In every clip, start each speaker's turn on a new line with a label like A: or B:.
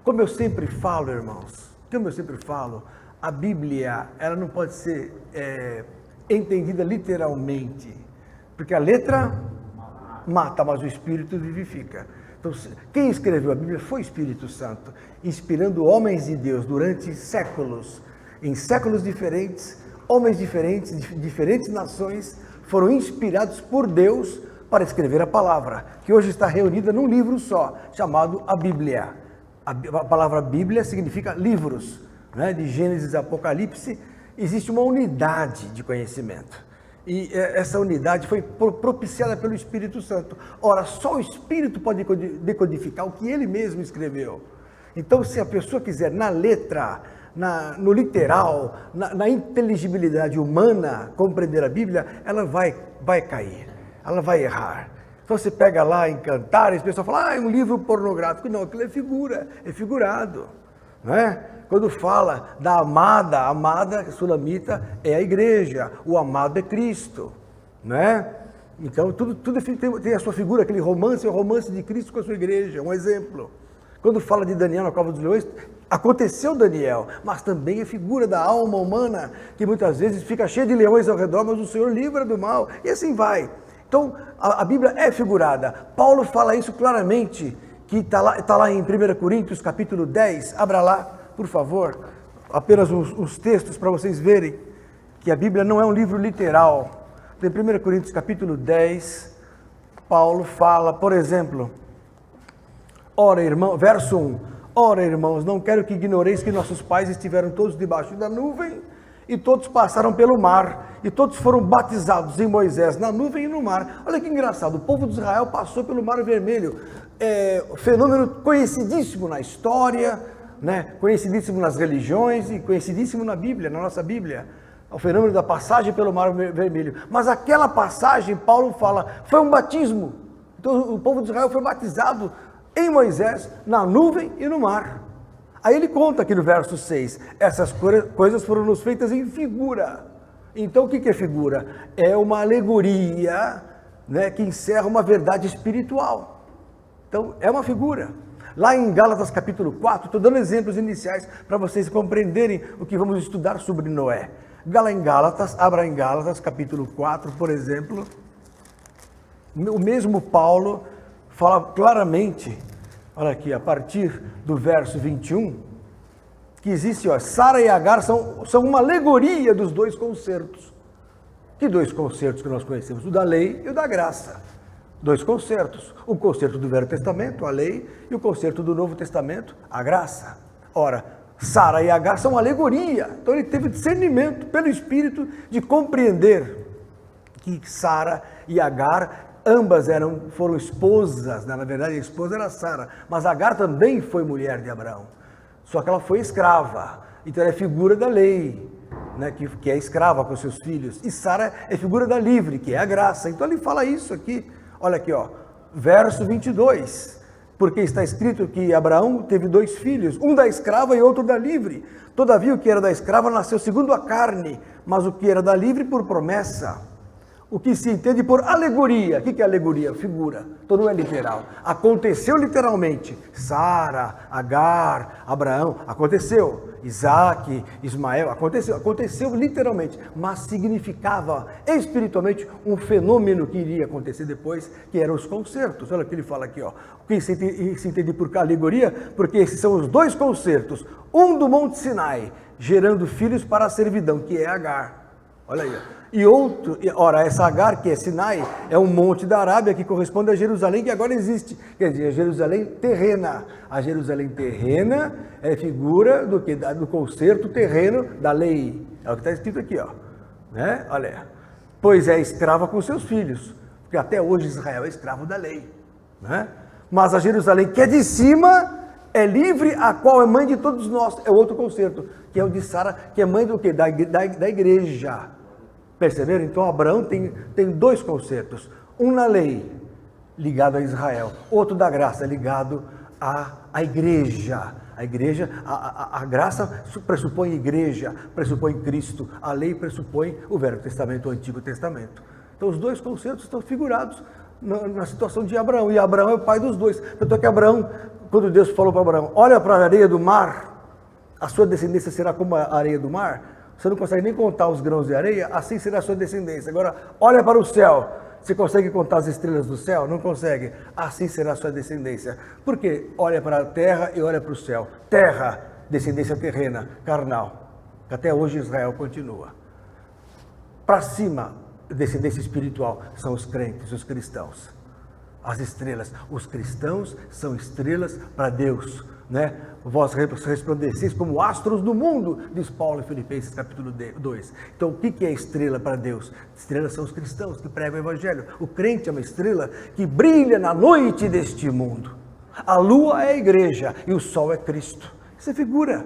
A: Como eu sempre falo, irmãos, a Bíblia, ela não pode ser entendida literalmente, porque a letra mata, mas o Espírito vivifica. Então, quem escreveu a Bíblia foi o Espírito Santo, inspirando homens de Deus durante séculos, em séculos diferentes, homens diferentes, de diferentes nações, foram inspirados por Deus para escrever a palavra, que hoje está reunida num livro só, chamado a Bíblia. A palavra Bíblia significa livros, né? De Gênesis a Apocalipse, existe uma unidade de conhecimento. E essa unidade foi propiciada pelo Espírito Santo. Ora, só o Espírito pode decodificar o que ele mesmo escreveu. Então, se a pessoa quiser, na letra, no literal, na inteligibilidade humana, compreender a Bíblia, ela vai cair, ela vai errar. Então você pega lá em Cantares, o pessoal fala, é um livro pornográfico. Não, aquilo é figura, é figurado, não é? Quando fala da amada, a amada sulamita é a igreja, o amado é Cristo, não é? Então tudo tem a sua figura, aquele romance é o romance de Cristo com a sua igreja, um exemplo. Quando fala de Daniel na cova dos leões, aconteceu Daniel, mas também é figura da alma humana, que muitas vezes fica cheia de leões ao redor, mas o Senhor livra do mal, e assim vai. Então, a Bíblia é figurada. Paulo fala isso claramente, que está lá em 1 Coríntios, capítulo 10. Abra lá, por favor, apenas uns textos para vocês verem que a Bíblia não é um livro literal. Em 1 Coríntios, capítulo 10, Paulo fala, por exemplo, verso 1, ora, irmãos, não quero que ignoreis que nossos pais estiveram todos debaixo da nuvem, e todos passaram pelo mar, e todos foram batizados em Moisés, na nuvem e no mar. Olha que engraçado, o povo de Israel passou pelo Mar Vermelho, fenômeno conhecidíssimo na história, né? Conhecidíssimo nas religiões e conhecidíssimo na Bíblia, na nossa Bíblia, o fenômeno da passagem pelo Mar Vermelho. Mas aquela passagem, Paulo fala, foi um batismo. Então o povo de Israel foi batizado em Moisés, na nuvem e no mar. Aí ele conta aqui no verso 6, essas coisas foram nos feitas em figura. Então o que é figura? É uma alegoria, né, que encerra uma verdade espiritual. Então é uma figura. Lá em Gálatas capítulo 4, estou dando exemplos iniciais para vocês compreenderem o que vamos estudar sobre Noé. Abra em Gálatas capítulo 4, por exemplo, o mesmo Paulo fala claramente, olha aqui, a partir do verso 21, que existe, Sara e Agar são uma alegoria dos dois concertos. Que dois concertos que nós conhecemos? O da lei e o da graça. Dois concertos. O concerto do Velho Testamento, a lei, e o concerto do Novo Testamento, a graça. Ora, Sara e Agar são uma alegoria. Então ele teve discernimento pelo Espírito de compreender que Sara e Agar ambas foram esposas, na verdade a esposa era Sara, mas Agar também foi mulher de Abraão, só que ela foi escrava, então ela é figura da lei, né, que é escrava com seus filhos, e Sara é figura da livre, que é a graça. Então ele fala isso aqui, olha aqui, verso 22, porque está escrito que Abraão teve 2 filhos, um da escrava e outro da livre, todavia o que era da escrava nasceu segundo a carne, mas o que era da livre por promessa. O que se entende por alegoria. O que é alegoria? Figura. Então não é literal. Aconteceu literalmente. Sara, Agar, Abraão, aconteceu. Isaac, Ismael, aconteceu literalmente. Mas significava espiritualmente um fenômeno que iria acontecer depois, que eram os concertos. Olha o que ele fala aqui. O que se entende por alegoria? Porque esses são os 2 concertos. Um do Monte Sinai, gerando filhos para a servidão, que é Agar. Olha aí, E outro, essa Agar, que é Sinai, é um monte da Arábia que corresponde a Jerusalém, que agora existe. Quer dizer, a Jerusalém terrena. A Jerusalém terrena é figura do concerto terreno da lei. É o que está escrito aqui, né? Olha, pois é escrava com seus filhos, porque até hoje Israel é escravo da lei, né? Mas a Jerusalém que é de cima é livre, a qual é mãe de todos nós. É outro concerto, que é o de Sara, que é mãe do quê? Da igreja. Perceberam? Então Abraão tem 2 concertos. Um na lei, ligado a Israel. Outro da graça, ligado à igreja. A graça pressupõe igreja, pressupõe Cristo. A lei pressupõe o Velho Testamento, o Antigo Testamento. Então os 2 concertos estão figurados na situação de Abraão, e Abraão é o pai dos dois. Tanto é que Abraão, quando Deus falou para Abraão, olha para a areia do mar, a sua descendência será como a areia do mar, você não consegue nem contar os grãos de areia, assim será a sua descendência. Agora, olha para o céu, você consegue contar as estrelas do céu? Não consegue. Assim será a sua descendência. Por quê? Olha para a terra e olha para o céu. Terra, descendência terrena, carnal. Até hoje Israel continua. Para cima, descendência espiritual, são os crentes, os cristãos. As estrelas. Os cristãos são estrelas para Deus, né? Vós resplandeceis como astros do mundo, diz Paulo em Filipenses capítulo 2. Então, o que é estrela para Deus? Estrelas são os cristãos que pregam o evangelho. O crente é uma estrela que brilha na noite deste mundo. A lua é a igreja e o sol é Cristo. Isso é figura.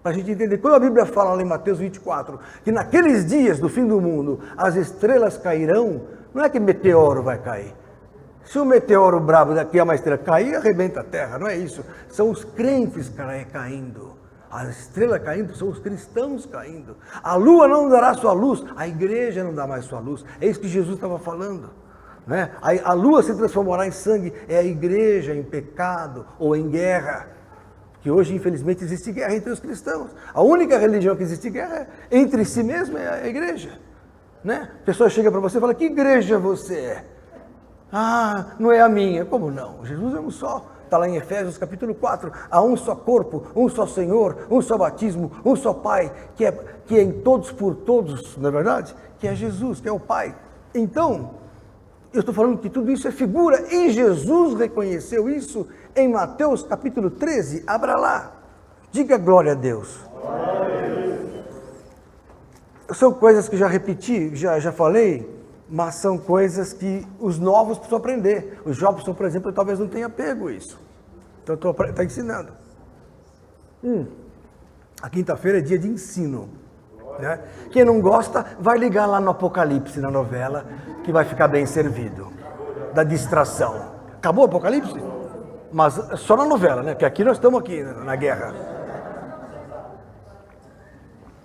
A: Para a gente entender, quando a Bíblia fala lá em Mateus 24, que naqueles dias do fim do mundo, as estrelas cairão, não é que meteoro vai cair. Se o meteoro brabo daqui a uma estrela cair, arrebenta a terra, não é isso. São os crentes caindo. A estrela caindo são os cristãos caindo. A lua não dará sua luz, a igreja não dá mais sua luz. É isso que Jesus estava falando. Né? A lua se transformará em sangue, é a igreja em pecado ou em guerra. Que hoje, infelizmente, existe guerra entre os cristãos. A única religião que existe guerra entre si mesma é a igreja. Né? A pessoa chega para você e fala, que igreja você é? Ah, não é a minha. Como não? Jesus é um só. Está lá em Efésios capítulo 4. Há um só corpo, um só Senhor, um só batismo, um só Pai, que é em todos por todos, não é verdade? Que é Jesus, que é o Pai. Então, eu estou falando que tudo isso é figura, e Jesus reconheceu isso em Mateus capítulo 13. Abra lá. Diga glória a Deus. Glória a Deus. São coisas que já repeti, já falei, mas são coisas que os novos precisam aprender. Os jovens, por exemplo, talvez não tenham pego isso. Então, estou ensinando. A quinta-feira é dia de ensino. Né? Quem não gosta, vai ligar lá no Apocalipse, na novela, que vai ficar bem servido. Da distração. Acabou o Apocalipse? Mas só na novela, né? Porque aqui nós estamos aqui, na guerra.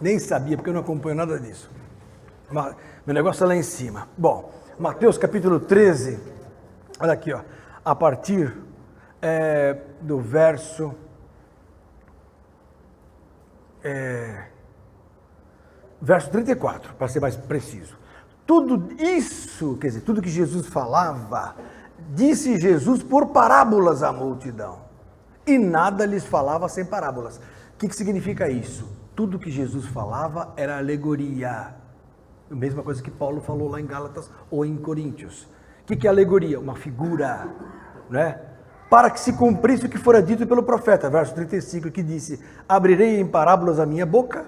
A: Nem sabia, porque eu não acompanho nada disso. Mas meu negócio é lá em cima. Bom, Mateus capítulo 13, olha aqui, ó, a partir do verso verso 34, para ser mais preciso. Tudo isso, quer dizer, tudo que Jesus falava, disse Jesus por parábolas à multidão. E nada lhes falava sem parábolas. O que significa isso? Tudo que Jesus falava era alegoria. A mesma coisa que Paulo falou lá em Gálatas ou em Coríntios. O que é alegoria? Uma figura, né? Para que se cumprisse o que fora dito pelo profeta, verso 35, que disse, abrirei em parábolas a minha boca,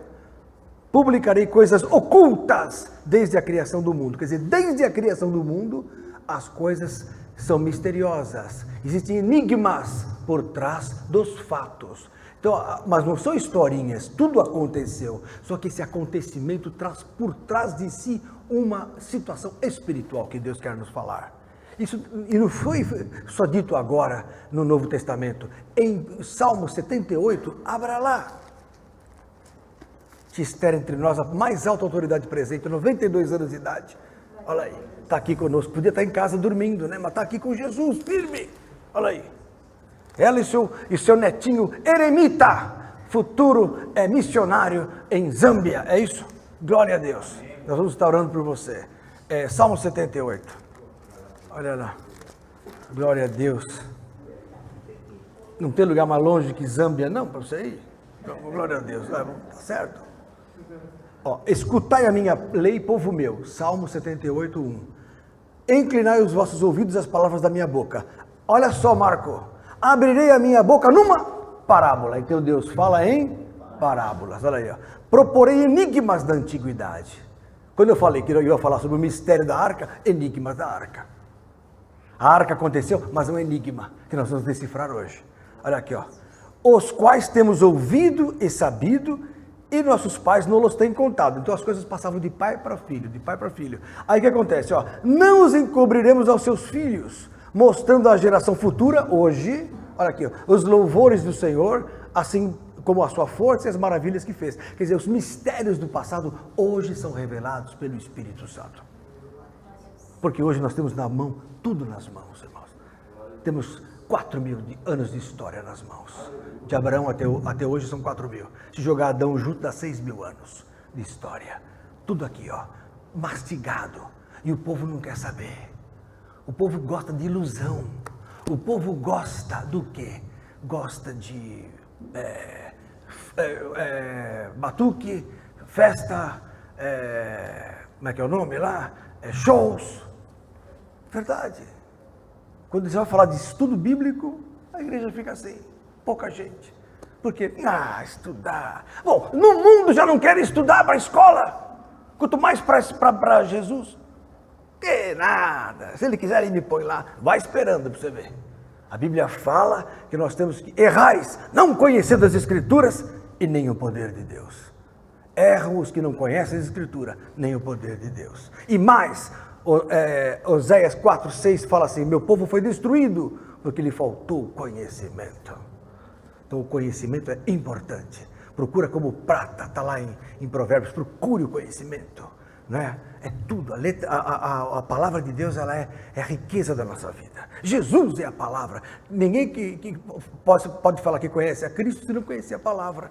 A: publicarei coisas ocultas desde a criação do mundo. Quer dizer, desde a criação do mundo, as coisas são misteriosas. Existem enigmas por trás dos fatos. Então, mas não são historinhas, tudo aconteceu. Só que esse acontecimento traz por trás de si uma situação espiritual que Deus quer nos falar. Isso, e não foi só dito agora no Novo Testamento. Em Salmo 78, abra lá. Que está entre nós a mais alta autoridade presente, 92 anos de idade. Olha aí, está aqui conosco. Podia estar em casa dormindo, né? Mas está aqui com Jesus, firme. Olha aí. Ela e seu netinho eremita, futuro missionário em Zâmbia. É isso? Glória a Deus. Nós vamos estar orando por você. Salmo 78. Olha lá. Glória a Deus. Não tem lugar mais longe que Zâmbia, não, para você ir? Então, glória a Deus. Tá certo? Ó, escutai a minha lei, povo meu. Salmo 78, 1. Inclinai os vossos ouvidos às palavras da minha boca. Olha só, Marco. Abrirei a minha boca numa parábola. Então Deus fala em parábolas. Olha aí, ó. Proporei enigmas da antiguidade. Quando eu falei que eu ia falar sobre o mistério da arca, enigmas da arca. A arca aconteceu, mas é um enigma que nós vamos decifrar hoje. Olha aqui, ó. Os quais temos ouvido e sabido, e nossos pais não os têm contado. Então as coisas passavam de pai para filho, de pai para filho. Aí o que acontece? Ó, não os encobriremos aos seus filhos, mostrando à geração futura, hoje, olha aqui, ó, os louvores do Senhor, assim como a sua força e as maravilhas que fez. Quer dizer, os mistérios do passado hoje são revelados pelo Espírito Santo. Porque hoje nós temos na mão, tudo nas mãos, irmãos. Temos 4.000 anos de história nas mãos. De Abraão até hoje são 4.000. Se jogar Adão junto, dá 6.000 anos de história. Tudo aqui, ó, mastigado. E o povo não quer saber. O povo gosta de ilusão. O povo gosta do quê? Gosta de batuque, festa, como é que é o nome lá? Shows. Verdade. Quando você vai falar de estudo bíblico, a igreja fica assim, pouca gente. Porque, estudar. Bom, no mundo já não querem estudar para a escola, quanto mais para Jesus. Que nada, se ele quiser ele me põe lá, vai esperando para você ver. A Bíblia fala que nós temos que errais, não conhecendo as Escrituras e nem o poder de Deus. Erram os que não conhecem as Escrituras, nem o poder de Deus. E mais, Oséias 4:6 fala assim, meu povo foi destruído porque lhe faltou conhecimento. Então o conhecimento é importante. Procura como prata, está lá em Provérbios, procure o conhecimento. Né? É tudo, a palavra de Deus ela é a riqueza da nossa vida. Jesus é a palavra. Ninguém que pode falar que conhece a Cristo se não conhecer a palavra.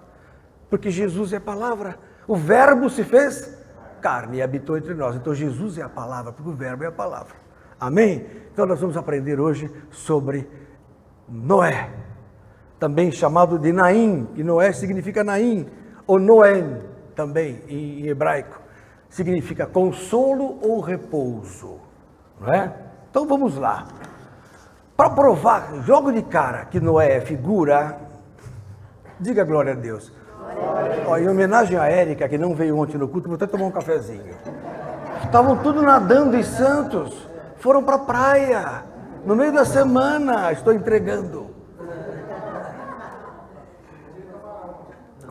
A: Porque Jesus é a palavra. O verbo se fez carne e habitou entre nós. Então Jesus é a palavra, porque o verbo é a palavra. Amém? Então nós vamos aprender hoje sobre Noé, também chamado de Naim, que Noé significa Naim, ou Noém também em hebraico, significa consolo ou repouso, não é? Então vamos lá. Para provar, jogo de cara que Noé é figura, diga glória a Deus. Ó, em homenagem à Érica, que não veio ontem no culto, vou até tomar um cafezinho. Estavam tudo nadando em Santos, foram para a praia, no meio da semana, estou entregando.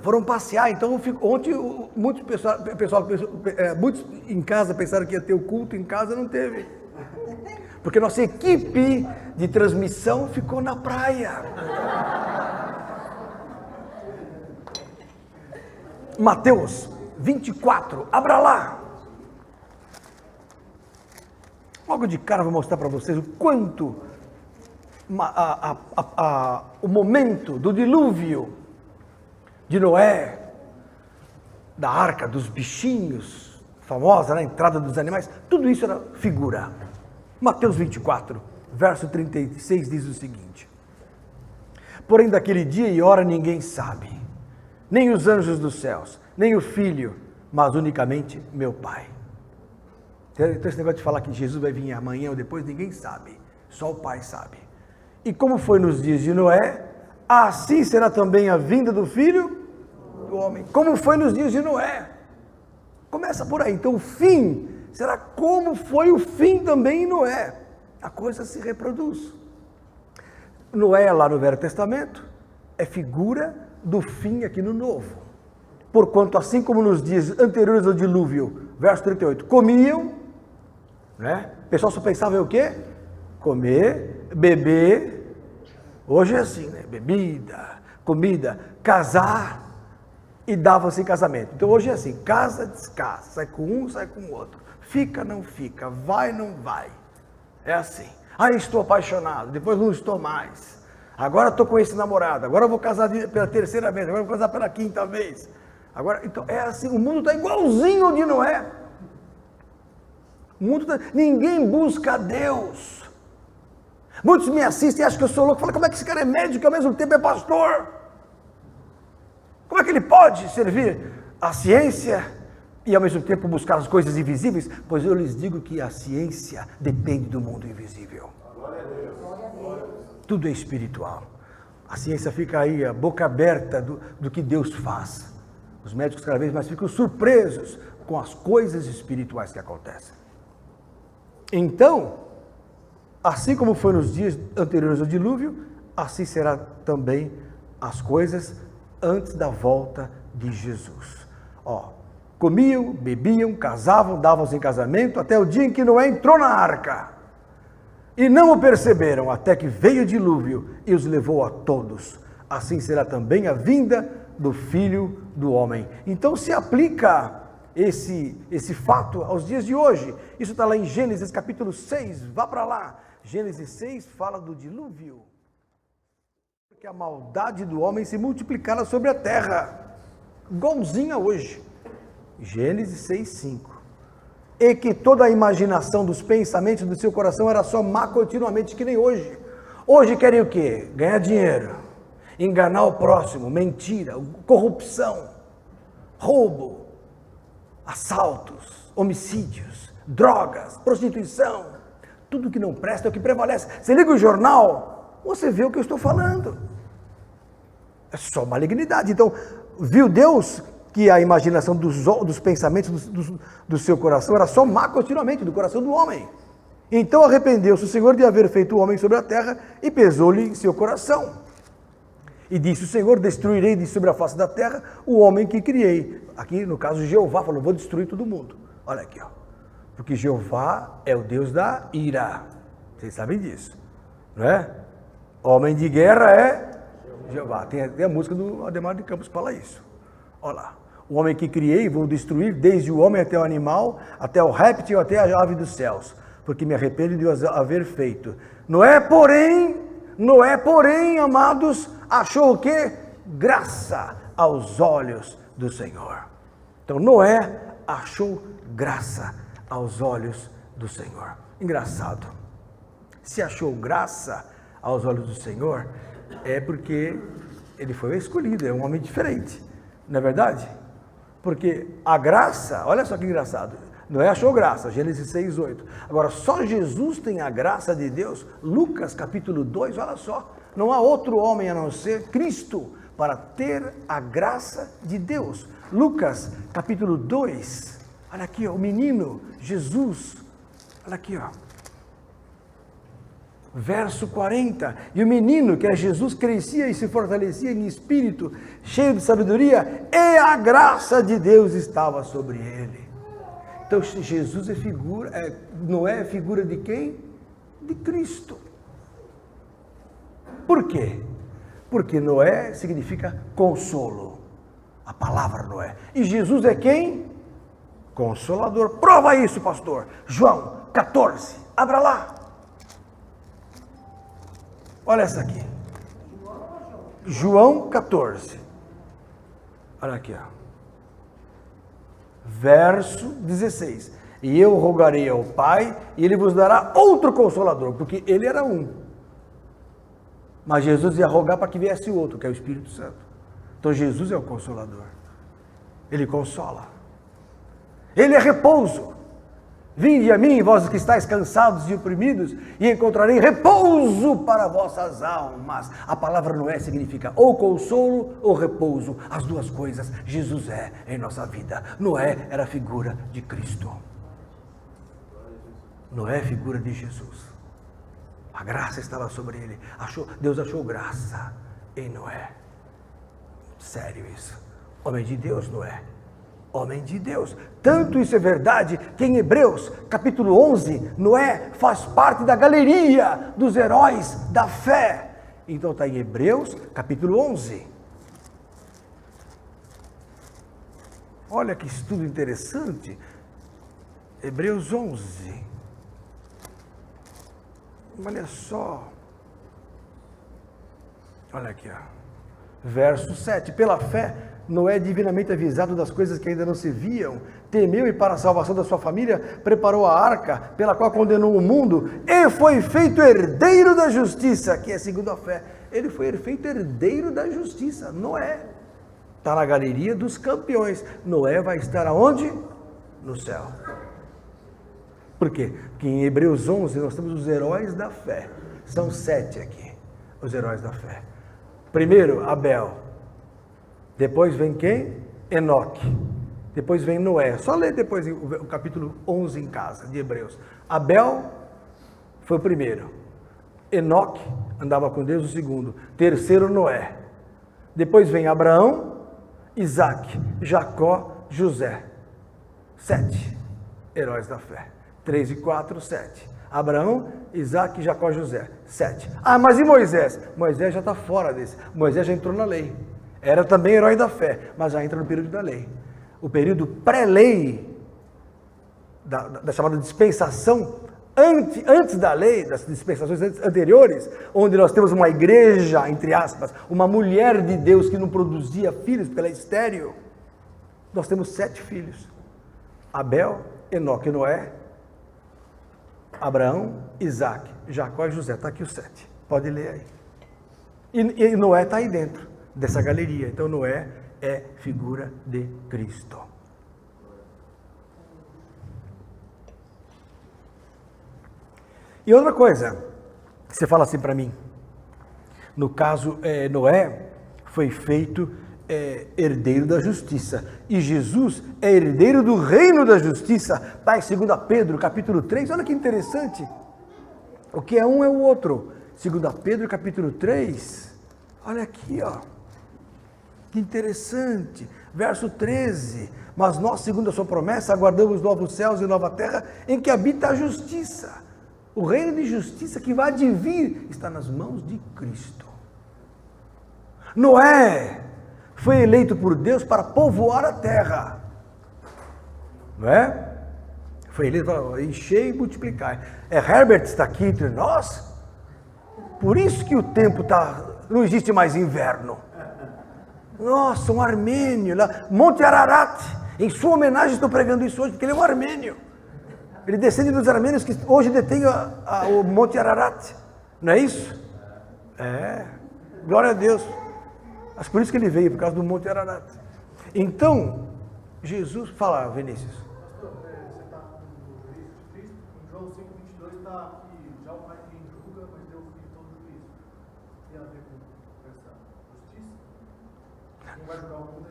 A: Foram passear, então ontem muitos em casa pensaram que ia ter o culto, em casa não teve. Porque nossa equipe de transmissão ficou na praia. Mateus 24, abra lá. Logo de cara vou mostrar para vocês o quanto o momento do dilúvio de Noé, da arca, dos bichinhos, famosa, né? Entrada dos animais, tudo isso era figura. Mateus 24, verso 36 diz o seguinte: porém daquele dia e hora ninguém sabe, nem os anjos dos céus, nem o Filho, mas unicamente meu Pai. Então esse negócio de falar que Jesus vai vir amanhã ou depois, ninguém sabe, só o Pai sabe. E como foi nos dias de Noé, assim será também a vinda do Filho do Homem. Como foi nos dias de Noé. Começa por aí. Então o fim será como foi o fim também em Noé. A coisa se reproduz. Noé lá no Velho Testamento é figura do fim aqui no Novo. Porquanto assim como nos dias anteriores ao dilúvio, verso 38, comiam, né? O pessoal só pensava em o quê? Comer, beber. Hoje é assim, né? Bebida, comida, casar e dava-se em casamento. Então hoje é assim, casa, descasa, sai com um, sai com o outro. Fica, não fica, vai, não vai. É assim. Estou apaixonado, depois não estou mais. Agora estou com esse namorado, agora eu vou casar pela terceira vez, agora eu vou casar pela quinta vez. Agora, então é assim, o mundo está igualzinho ao de Noé. O mundo ninguém busca a Deus. Muitos me assistem e acham que eu sou louco. Falam, como é que esse cara é médico e ao mesmo tempo é pastor? Como é que ele pode servir a ciência e ao mesmo tempo buscar as coisas invisíveis? Pois eu lhes digo que a ciência depende do mundo invisível. Tudo é espiritual. A ciência fica aí, a boca aberta do que Deus faz. Os médicos cada vez mais ficam surpresos com as coisas espirituais que acontecem. Então, assim como foi nos dias anteriores ao dilúvio, assim será também as coisas antes da volta de Jesus. Comiam, bebiam, casavam, davam-se em casamento, até o dia em que Noé entrou na arca. E não o perceberam, até que veio o dilúvio e os levou a todos. Assim será também a vinda do Filho do Homem. Então se aplica esse fato aos dias de hoje. Isso está lá em Gênesis capítulo 6, vá para lá. Gênesis 6 fala do dilúvio. Que a maldade do homem se multiplicara sobre a terra, igualzinha hoje. Gênesis 6, 5. E que toda a imaginação dos pensamentos do seu coração era só má continuamente, que nem hoje. Hoje querem o quê? Ganhar dinheiro, enganar o próximo, mentira, corrupção, roubo, assaltos, homicídios, drogas, prostituição, tudo que não presta é o que prevalece. Você liga o jornal, você vê o que eu estou falando. É só malignidade. Então, viu Deus que a imaginação dos pensamentos do seu coração era só má continuamente, do coração do homem. Então arrependeu-se o Senhor de haver feito o homem sobre a terra e pesou-lhe em seu coração. E disse o Senhor: destruirei de sobre a face da terra o homem que criei. Aqui no caso Jeová falou: vou destruir todo mundo. Olha aqui, ó. Porque Jeová é o Deus da ira. Vocês sabem disso, não é? Homem de guerra é Jeová. Tem a música do Ademar de Campos que fala isso. Olha lá. O homem que criei vou destruir, desde o homem até o animal, até o réptil, até a ave dos céus, porque me arrependo de haver feito. Noé, porém, amados, achou o quê? Graça aos olhos do Senhor. Então Noé achou graça aos olhos do Senhor. Engraçado. Se achou graça aos olhos do Senhor, é porque ele foi escolhido, é um homem diferente, não é verdade? Porque a graça, olha só que engraçado, Noé achou graça, Gênesis 6, 8. Agora, só Jesus tem a graça de Deus. Lucas capítulo 2, olha só, não há outro homem a não ser Cristo para ter a graça de Deus. Lucas capítulo 2, olha aqui, ó, o menino Jesus, olha aqui, ó. Verso 40, e o menino, que é Jesus, crescia e se fortalecia em espírito, cheio de sabedoria, e a graça de Deus estava sobre ele. Então Jesus é figura, Noé é figura de quem? De Cristo. Por quê? Porque Noé significa consolo, a palavra Noé. E Jesus é quem? Consolador. Prova isso, pastor. João 14, abra lá. Olha essa aqui. João 14. Olha aqui, ó. Verso 16. E eu rogarei ao Pai, e Ele vos dará outro Consolador, porque Ele era um. Mas Jesus ia rogar para que viesse o outro, que é o Espírito Santo. Então Jesus é o Consolador. Ele consola. Ele é repouso. Vinde a mim, vós que estáis cansados e oprimidos, e encontrarei repouso para vossas almas. A palavra Noé significa ou consolo ou repouso. As duas coisas Jesus é em nossa vida. Noé era a figura de Cristo. Noé é figura de Jesus. A graça estava sobre ele. Deus achou graça em Noé. Sério isso. Homem de Deus, Noé. Homem de Deus. Tanto isso é verdade que em Hebreus capítulo 11, Noé faz parte da galeria dos heróis da fé. Então está em Hebreus capítulo 11. Olha que estudo interessante. Hebreus 11. Olha só. Olha aqui, ó. Verso 7. Pela fé, Noé, divinamente avisado das coisas que ainda não se viam, temeu e para a salvação da sua família preparou a arca, pela qual condenou o mundo, e foi feito herdeiro da justiça, que é segundo a fé. Ele foi feito herdeiro da justiça. Noé está na galeria dos campeões. Noé vai estar aonde? No céu. Por quê? Porque em Hebreus 11 nós temos os heróis da fé. São 7 aqui, os heróis da fé. Primeiro, Abel. Depois vem quem? Enoque. Depois vem Noé. Só lê depois o capítulo 11 em casa, de Hebreus. Abel foi o primeiro. Enoque andava com Deus, o segundo. Terceiro, Noé. Depois vem Abraão, Isaac, Jacó, José. 7 heróis da fé. 3 e 4, 7. Abraão, Isaac, Jacó, José. 7. Ah, mas e Moisés? Moisés já está fora desse. Moisés já entrou na lei. Era também herói da fé, mas já entra no período da lei. o período pré-lei, da chamada dispensação, antes da lei, das dispensações anteriores, onde nós temos uma igreja, entre aspas, uma mulher de Deus que não produzia filhos porque ela é estéril. Nós temos 7 filhos: Abel, Enoque, Noé, Abraão, Isaac, Jacó e José. Está aqui os 7, pode ler aí. E Noé está aí dentro dessa galeria. Então Noé é figura de Cristo. E outra coisa, você fala assim para mim, no caso Noé foi feito herdeiro da justiça, e Jesus é herdeiro do reino da justiça. Está em 2 Pedro capítulo 3, olha que interessante, o que é um é o outro. 2 Pedro capítulo 3, olha aqui, ó, que interessante, verso 13, mas nós, segundo a sua promessa, aguardamos novos céus e nova terra, em que habita a justiça. O reino de justiça que vai advir está nas mãos de Cristo. Noé foi eleito por Deus para povoar a terra, não é? Foi eleito para encher e multiplicar. Herbert está aqui entre nós, por isso que o tempo não existe mais inverno. Nossa, um armênio lá, Monte Ararat, em sua homenagem estou pregando isso hoje, porque ele é um armênio. Ele descende dos armênios que hoje detêm o Monte Ararat, não é isso? Glória a Deus. Mas por isso que ele veio, por causa do Monte Ararat. Então, Jesus, fala, Vinícius.
B: Pastor, você está no Cristo, em João 5,22 está que já o Pai quem julga, mas deu o Filho todo Cristo. Tem a ver com essa justiça? Quem vai julgar o mundo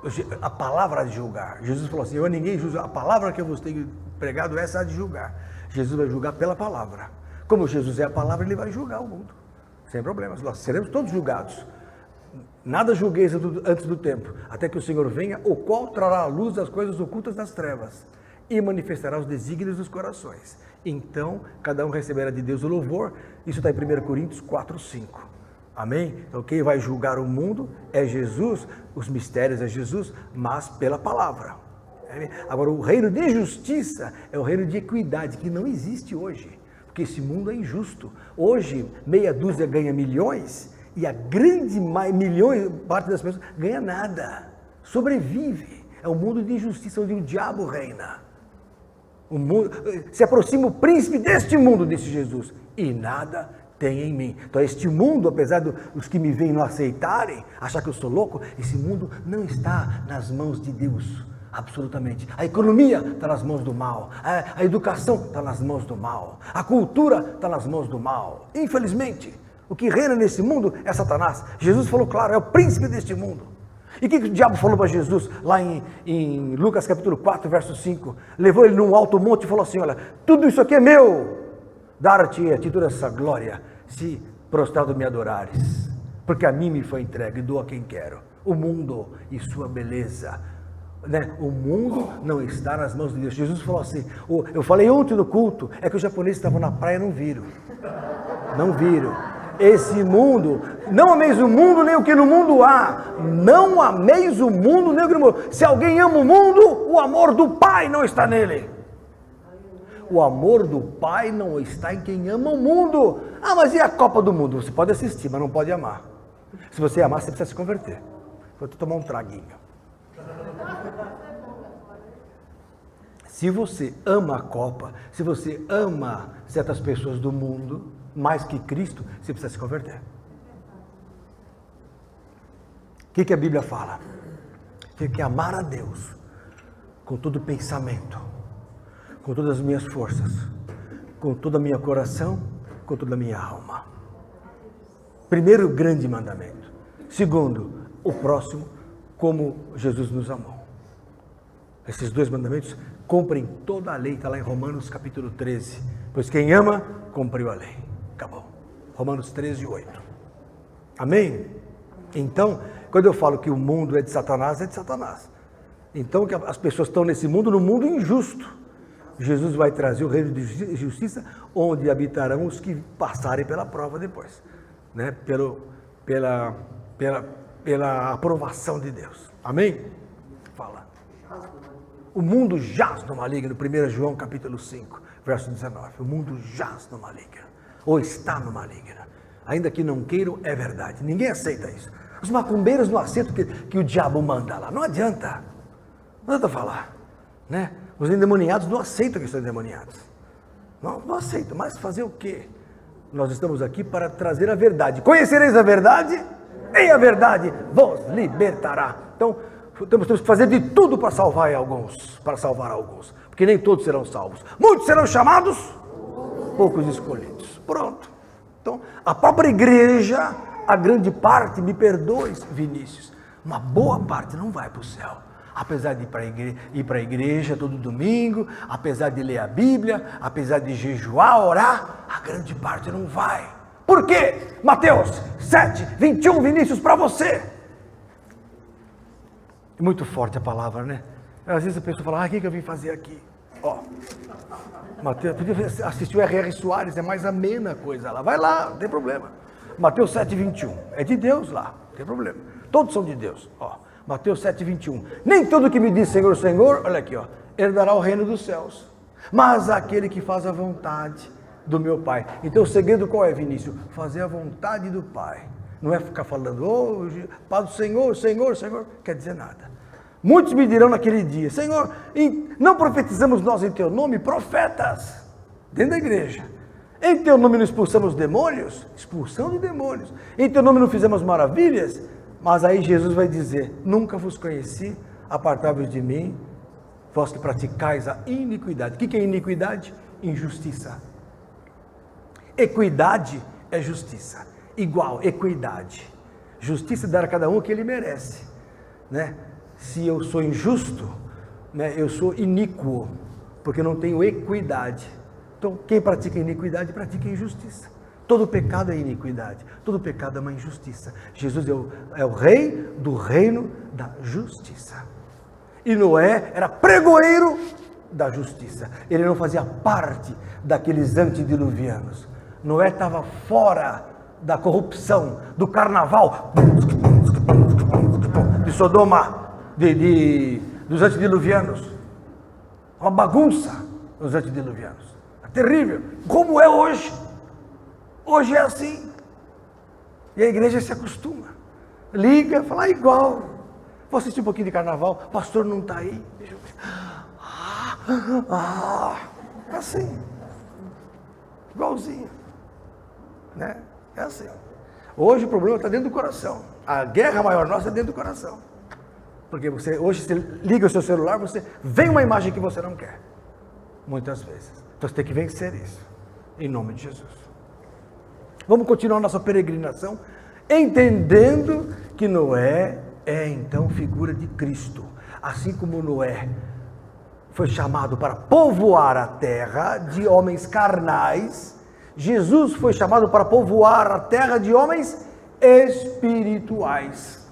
B: é Jesus.
A: A palavra de julgar. Jesus falou assim: eu a ninguém julgo, a palavra que eu vos tenho pregado, essa há de julgar. Jesus vai julgar pela palavra. Como Jesus é a palavra, ele vai julgar o mundo. Sem problemas, nós seremos todos julgados. Nada julgueis antes do tempo, até que o Senhor venha, o qual trará à luz as coisas ocultas das trevas e manifestará os desígnios dos corações. Então, cada um receberá de Deus o louvor. Isso está em 1 Coríntios 4:5. Amém? Então quem vai julgar o mundo é Jesus, os mistérios é Jesus, mas pela palavra. Agora, o reino de justiça é o reino de equidade, que não existe hoje, porque esse mundo é injusto. Hoje, meia dúzia ganha milhões, e a grande parte das pessoas ganha nada, sobrevive. É um mundo de injustiça, onde o diabo reina. O mundo, se aproxima o príncipe deste mundo, disse Jesus, e nada tem em mim. Então este mundo, apesar dos que me veem não aceitarem, achar que eu sou louco, esse mundo não está nas mãos de Deus, absolutamente. A economia está nas mãos do mal, a educação está nas mãos do mal, a cultura está nas mãos do mal. Infelizmente, o que reina nesse mundo é Satanás. Jesus falou claro, é o príncipe deste mundo. E o que o diabo falou para Jesus, lá em Lucas capítulo 4, verso 5? Levou ele num alto monte e falou assim: olha, tudo isso aqui é meu, dar-te a ti toda essa glória, se prostrado me adorares, porque a mim me foi entregue, e dou a quem quero, o mundo e sua beleza, né? O mundo não está nas mãos de Deus. Jesus falou assim, eu falei ontem no culto, é que os japoneses estavam na praia e não viram, esse mundo, não ameis o mundo nem o que no mundo há, não ameis o mundo nem o que no mundo, se alguém ama o mundo, o amor do Pai não está nele. O amor do Pai não está em quem ama o mundo. Ah, mas e a Copa do Mundo? Você pode assistir, mas não pode amar. Se você amar, você precisa se converter. Vou tomar um traguinho. Se você ama a Copa, se você ama certas pessoas do mundo, mais que Cristo, você precisa se converter. O que a Bíblia fala? Tem que amar a Deus com todo pensamento, com todas as minhas forças, com todo o meu coração, com toda a minha alma. Primeiro grande mandamento. Segundo, o próximo como Jesus nos amou. Esses dois mandamentos cumprem toda a lei, está lá em Romanos capítulo 13. Pois quem ama, cumpriu a lei. Acabou. Romanos 13, 8. Amém? Então, quando eu falo que o mundo é de Satanás, é de Satanás. Então, que as pessoas estão nesse mundo, no mundo injusto. Jesus vai trazer o reino de justiça, onde habitarão os que passarem pela prova depois, né? pela aprovação de Deus. Amém? Fala. O mundo jaz no maligno, 1 João capítulo 5, verso 19. O mundo jaz no maligno, ou está no maligno. Ainda que não queiram, é verdade. Ninguém aceita isso. Os macumbeiros não aceitam que o diabo manda lá. Não adianta. Não adianta falar. Né? Os endemoniados não aceitam que são endemoniados. Não aceitam. Mas fazer o quê? Nós estamos aqui para trazer a verdade. Conhecereis a verdade, e a verdade vos libertará. Então, temos que fazer de tudo para salvar alguns. Porque nem todos serão salvos. Muitos serão chamados, poucos escolhidos. Pronto. Então, a própria igreja, a grande parte, me perdoe, Vinícius, uma boa parte não vai para o céu. Apesar de ir para a igreja todo domingo, apesar de ler a Bíblia, apesar de jejuar, orar, a grande parte não vai. Por quê? Mateus 7, 21, Vinícius, para você. Muito forte a palavra, né? Às vezes a pessoa fala, o que eu vim fazer aqui? Ó, Mateus, podia assistir o R.R. Soares, é mais amena a coisa lá. Vai lá, não tem problema. Mateus 7, 21, é de Deus lá, não tem problema. Todos são de Deus, ó. Mateus 7, 21. Nem todo que me diz Senhor, Senhor, olha aqui, ó, herdará o reino dos céus, mas aquele que faz a vontade do meu Pai. Então o segredo qual é, Vinícius? Fazer a vontade do Pai. Não é ficar falando, hoje, Pai do Senhor, Senhor, Senhor, quer dizer nada. Muitos me dirão naquele dia, Senhor, não profetizamos nós em teu nome, profetas, dentro da igreja. Em teu nome não expulsamos demônios? Expulsando demônios. Em teu nome não fizemos maravilhas? Mas aí Jesus vai dizer, nunca vos conheci, apartai-vos de mim, vós que praticais a iniquidade. O que é iniquidade? Injustiça. Equidade é justiça. Igual, equidade. Justiça é dar a cada um o que ele merece. Né? Se eu sou injusto, né, eu sou iníquo, porque não tenho equidade. Então, quem pratica iniquidade, pratica injustiça. Todo pecado é iniquidade, todo pecado é uma injustiça. Jesus é o rei do reino da justiça. E Noé era pregoeiro da justiça. Ele não fazia parte daqueles antediluvianos. Noé estava fora da corrupção, do carnaval de Sodoma, dos antediluvianos. Uma bagunça dos antediluvianos. É terrível, como é hoje. Hoje é assim. E a igreja se acostuma. Liga, fala igual. Vou assistir um pouquinho de carnaval. O pastor não está aí. Deixa eu ver. É assim. Igualzinho. Né? É assim. Hoje o problema está dentro do coração. A guerra maior nossa é dentro do coração. Porque hoje você liga o seu celular, você vê uma imagem que você não quer. Muitas vezes. Então você tem que vencer isso. Em nome de Jesus. Vamos continuar nossa peregrinação, entendendo que Noé é então figura de Cristo. Assim como Noé foi chamado para povoar a terra de homens carnais, Jesus foi chamado para povoar a terra de homens espirituais.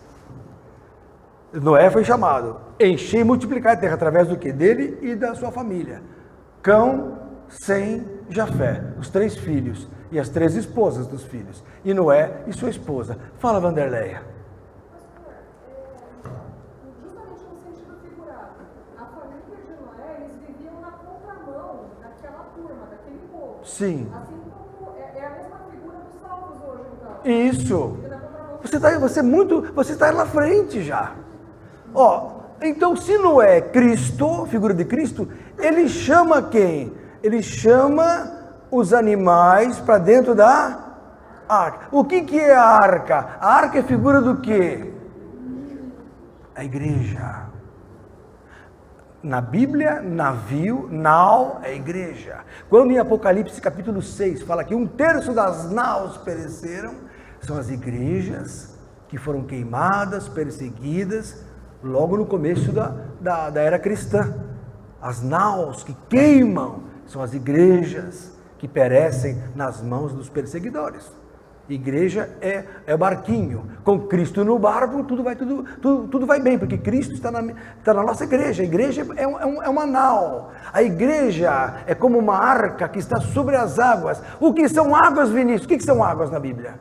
A: Noé foi chamado, encher e multiplicar a terra, através do que? Dele e da sua família. Cão, Sem, Jafé, os 3 filhos e as 3 esposas dos filhos, e Noé e sua esposa. Fala, Vanderleia.
C: Justamente no sentido figurado, a família de Noé, eles viviam na contramão daquela turma, daquele povo.
A: Sim.
C: Assim como é a mesma figura dos salvos hoje, então.
A: Isso. Você está lá na frente já. Ó, então se Noé é Cristo, figura de Cristo, ele chama quem? Ele chama os animais para dentro da arca. O que é a arca? A arca é figura do quê? A igreja. Na Bíblia, navio, nau é igreja. Quando em Apocalipse capítulo 6 fala que 1/3 das naus pereceram, são as igrejas que foram queimadas, perseguidas, logo no começo da era cristã. As naus que queimam são as igrejas que perecem nas mãos dos perseguidores. Igreja é o barquinho. Com Cristo no barco, tudo vai bem, porque Cristo está na nossa igreja. A igreja é uma nau. A igreja é como uma arca que está sobre as águas. O que são águas, Vinícius? O que são águas na Bíblia?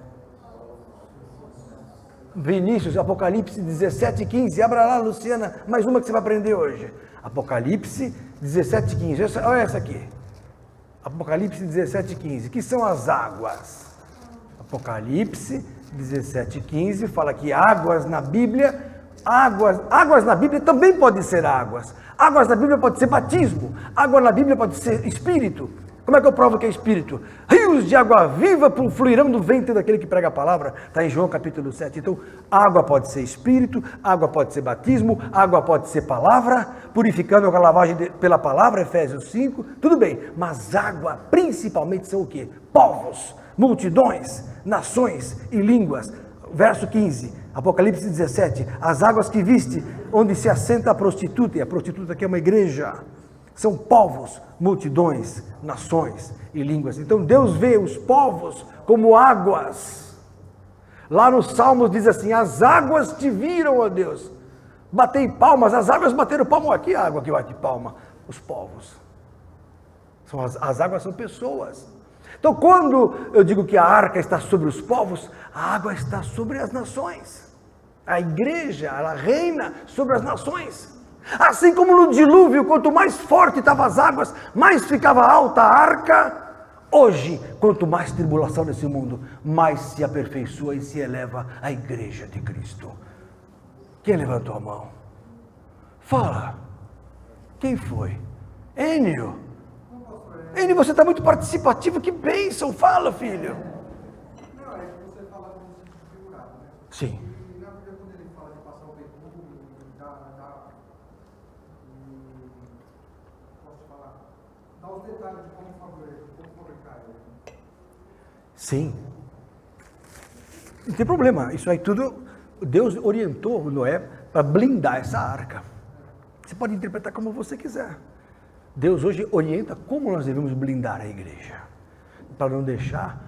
A: Vinícius, Apocalipse 17:15. Abra lá, Luciana, mais uma que você vai aprender hoje. Apocalipse 17:15. Olha essa aqui. Apocalipse 17:15. Que são as águas? Apocalipse 17:15 fala que águas na Bíblia, águas na Bíblia também podem ser águas. Águas na Bíblia pode ser batismo. Água na Bíblia pode ser espírito. Como é que eu provo que é espírito? Rios de água viva fluirão do ventre daquele que prega a palavra. Está em João capítulo 7. Então, água pode ser espírito, água pode ser batismo, água pode ser palavra, purificando com a lavagem pela palavra, Efésios 5. Tudo bem, mas água principalmente são o quê? Povos, multidões, nações e línguas. Verso 15, Apocalipse 17. As águas que viste, onde se assenta a prostituta, e a prostituta aqui é uma igreja. São povos, multidões, nações e línguas. Então Deus vê os povos como águas. Lá nos Salmos diz assim: as águas te viram, ó Deus. Batei palmas, as águas bateram palma. Aqui a água que bate palma. Os povos. As águas são pessoas. Então quando eu digo que a arca está sobre os povos, a água está sobre as nações. A igreja, ela reina sobre as nações. Assim como no dilúvio, quanto mais forte estavam as águas, mais ficava alta a arca. Hoje, quanto mais tribulação nesse mundo, mais se aperfeiçoa e se eleva a igreja de Cristo. Quem levantou a mão? Fala. Quem foi? Enio. Enio, você está muito participativo, que bênção. Fala, filho.
B: Não, é que você fala de figurado, né?
A: Sim.
B: E na Bíblia, quando ele fala de passar o betume, posso falar? Dá os detalhes de como fabricar ele.
A: Sim. Não tem problema. Isso aí tudo, Deus orientou Noé para blindar essa arca. Você pode interpretar como você quiser. Deus hoje orienta como nós devemos blindar a igreja, para não deixar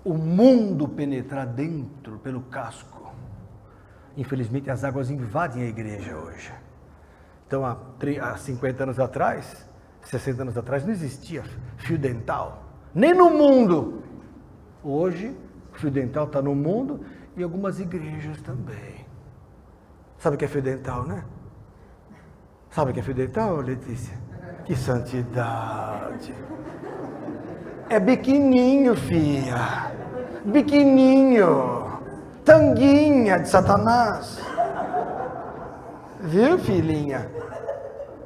A: o mundo penetrar dentro pelo casco. Infelizmente as águas invadem a igreja hoje. Então há 50 anos atrás, 60 anos atrás, não existia fio dental, nem no mundo. Hoje, o fio dental está no mundo e algumas igrejas também. Sabe o que é fio dental, né? Sabe o que é fio dental, Letícia? Que santidade! É biquininho, filha. Biquininho. Tanguinha de Satanás. Viu, filhinha?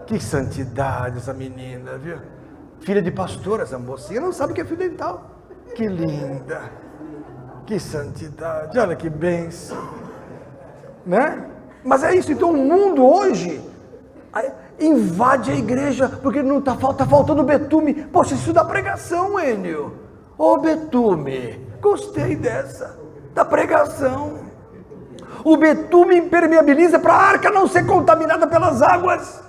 A: Que santidade essa menina, viu? Filha de pastora, essa mocinha não sabe o que é fio dental. Que linda. Que santidade. Olha que bênção. Né? Mas é isso. Então o mundo hoje invade a igreja, porque não tá faltando betume. Poxa, isso dá pregação, Enio. Ô betume, gostei dessa, da pregação. O betume impermeabiliza para a arca não ser contaminada pelas águas.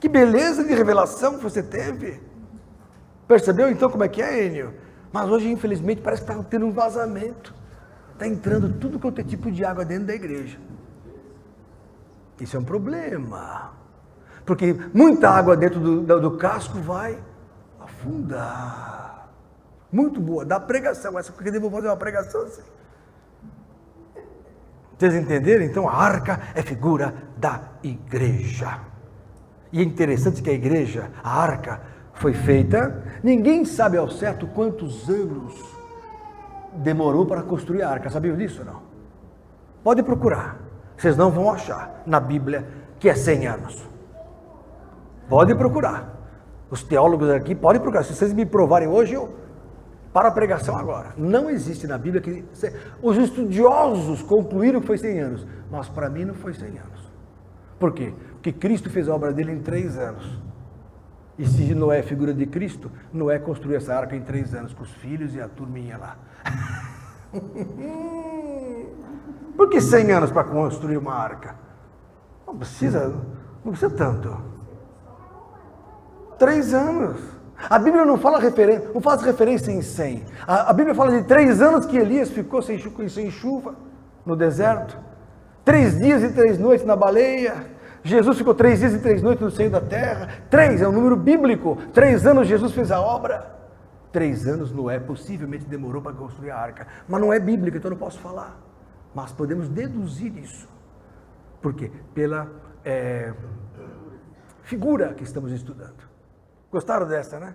A: Que beleza de revelação que você teve. Percebeu então como é que é, Enio? Mas hoje, infelizmente, parece que está tendo um vazamento. Está entrando tudo quanto é tipo de água dentro da igreja. Isso é um problema, porque muita água dentro do casco vai afundar. Muito boa, dá pregação, essa porque eu vou fazer uma pregação assim. Vocês entenderam? Então a arca é figura da igreja. E é interessante que a igreja, a arca, foi feita, ninguém sabe ao certo quantos anos demorou para construir a arca, sabiam disso ou não? Pode procurar. Vocês não vão achar na Bíblia que é 100 anos. Pode procurar. Os teólogos aqui podem procurar. Se vocês me provarem hoje, eu paro a pregação agora. Não existe na Bíblia que... Os estudiosos concluíram que foi 100 anos. Mas para mim não foi 100 anos. Por quê? Porque Cristo fez a obra dele em 3 anos. E se Noé é figura de Cristo, Noé construiu essa arca em 3 anos, com os filhos e a turminha lá. Por que 100 anos para construir uma arca? Não precisa tanto. 3 anos. A Bíblia não faz referência em 100. A Bíblia fala de 3 anos que Elias ficou sem chuva no deserto. 3 dias e 3 noites na baleia. Jesus ficou 3 dias e 3 noites no seio da terra. 3 é um número bíblico. 3 anos Jesus fez a obra. 3 anos Noé possivelmente demorou para construir a arca. Mas não é bíblico, então eu não posso falar. Mas podemos deduzir isso. Por quê? Pela figura que estamos estudando. Gostaram dessa, né?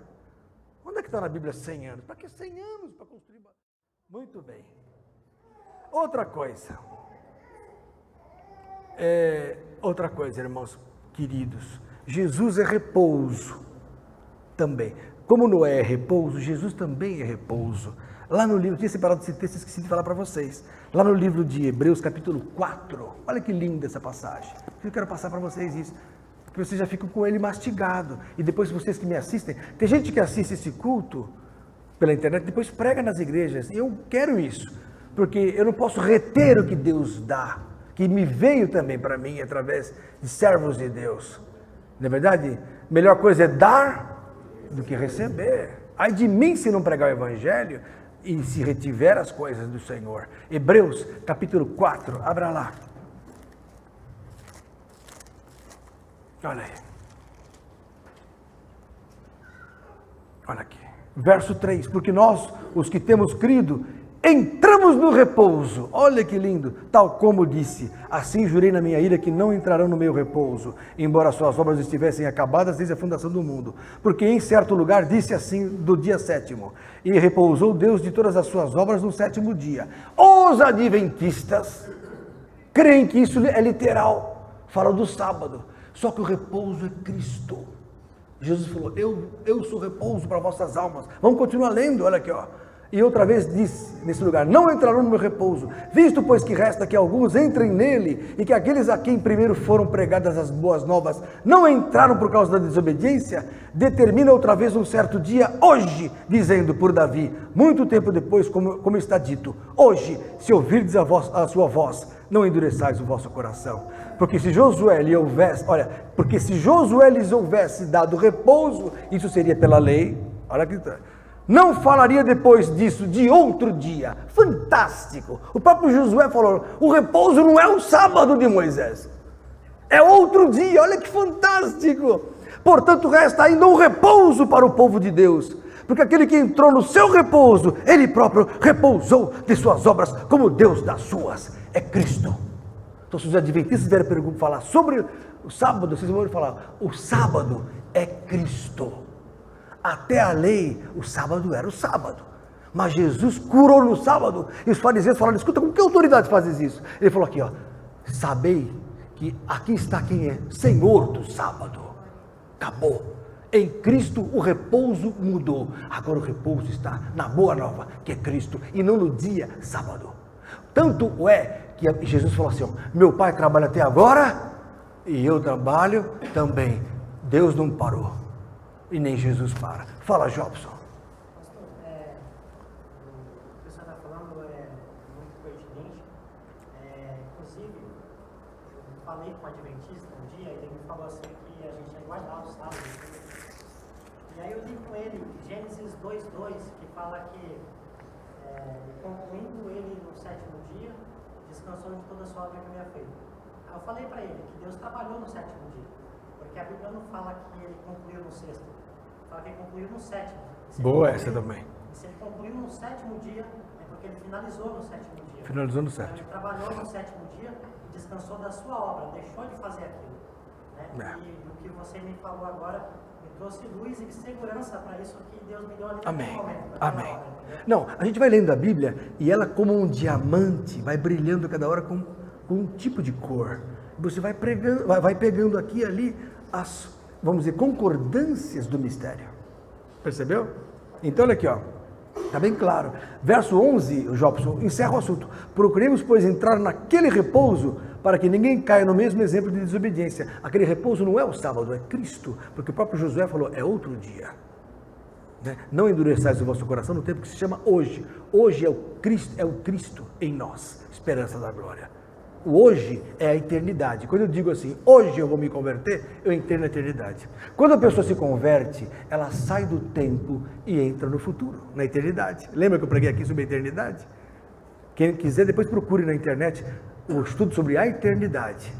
A: Onde é que está na Bíblia 100 anos? Para que 100 anos para construir? Muito bem. Outra coisa, irmãos queridos. Jesus é repouso também. Como Noé é repouso, Jesus também é repouso. Lá no livro, tinha separado esse texto, esqueci de falar para vocês. Lá no livro de Hebreus, capítulo 4. Olha que linda essa passagem. Eu quero passar para vocês isso. Porque vocês já ficam com ele mastigado. E depois vocês que me assistem, tem gente que assiste esse culto pela internet, depois prega nas igrejas. E eu quero isso. Porque eu não posso reter o que Deus dá. Que me veio também para mim através de servos de Deus. Na verdade, a melhor coisa é dar do que receber. Ai de mim se não pregar o evangelho e se retiver as coisas do Senhor. Hebreus capítulo 4, abra lá. Olha aí. Olha aqui. Verso 3. Porque nós, os que temos crido, entramos no repouso. Olha que lindo. Tal como disse, assim jurei na minha ira que não entrarão no meu repouso, embora suas obras estivessem acabadas desde a fundação do mundo. Porque em certo lugar disse assim do dia 7º, e repousou Deus de todas as suas obras no 7º dia. Os adventistas creem que isso é literal. Fala do sábado. Só que o repouso é Cristo. Jesus falou, eu sou repouso para vossas almas. Vamos continuar lendo, olha aqui, ó. E outra vez disse nesse lugar, não entrarão no meu repouso, visto pois que resta que alguns entrem nele, e que aqueles a quem primeiro foram pregadas as boas novas não entraram por causa da desobediência, determina outra vez um certo dia, hoje, dizendo por Davi, muito tempo depois, como está dito, hoje, se ouvirdes a sua voz, não endureçais o vosso coração. Porque se Josué lhes houvesse dado repouso, isso seria pela lei, olha aqui, não falaria depois disso de outro dia. Fantástico! O próprio Josué falou, o repouso não é o sábado de Moisés, é outro dia, olha que fantástico! Portanto, resta ainda um repouso para o povo de Deus, porque aquele que entrou no seu repouso, ele próprio repousou de suas obras, como Deus das suas, é Cristo. Então, se os adventistas vierem falar sobre o sábado, vocês vão falar, o sábado é Cristo. Até a lei, o sábado era o sábado. Mas Jesus curou no sábado. E os fariseus falaram, escuta, com que autoridade fazes isso? Ele falou aqui, ó, sabei que aqui está quem é Senhor do sábado. Acabou. Em Cristo o repouso mudou. Agora o repouso está na boa nova, que é Cristo, e não no dia sábado. Tanto é que Jesus falou assim, ó, meu pai trabalha até agora, e eu trabalho também. Deus não parou. E nem Jesus para. Fala, Jobson.
D: Pastor, o que o senhor está falando é muito pertinente. Inclusive, eu falei com um adventista um dia, e ele me falou assim que a gente ia guardar o sábado. E aí eu li com ele Gênesis 2:2, que fala que, concluindo ele no 7º dia, descansou de toda a sua obra que havia feito. Aí eu falei para ele que Deus trabalhou no 7º dia, porque a Bíblia não fala que ele concluiu no 6º. Fala que ele concluiu no 7º.
A: Boa essa também.
D: E se ele concluiu no 7º dia, é porque ele finalizou no 7º dia.
A: Finalizou no
D: Então,
A: 7º.
D: ele trabalhou no 7º dia e descansou da sua obra, deixou de fazer aquilo. Né? E o que você me falou agora me trouxe luz e segurança para isso que Deus me deu ali naquele momento.
A: Amém.
D: Obra,
A: não, a gente vai lendo a Bíblia e ela como um diamante vai brilhando cada hora com um tipo de cor. Você vai pegando aqui e ali as, vamos dizer, concordâncias do mistério. Percebeu? Então olha aqui, ó. Está bem claro. Verso 11, Jobson, encerra o assunto. Procuremos, pois, entrar naquele repouso para que ninguém caia no mesmo exemplo de desobediência. Aquele repouso não é o sábado, é Cristo. Porque o próprio Josué falou, é outro dia. Né? Não endureçais o vosso coração no tempo que se chama hoje. Hoje é o Cristo em nós, esperança da glória. O hoje é a eternidade. Quando eu digo assim, hoje eu vou me converter, eu entendo na eternidade. Quando a pessoa se converte, ela sai do tempo e entra no futuro, na eternidade. Lembra que eu preguei aqui sobre a eternidade? Quem quiser, depois procure na internet o estudo sobre a eternidade.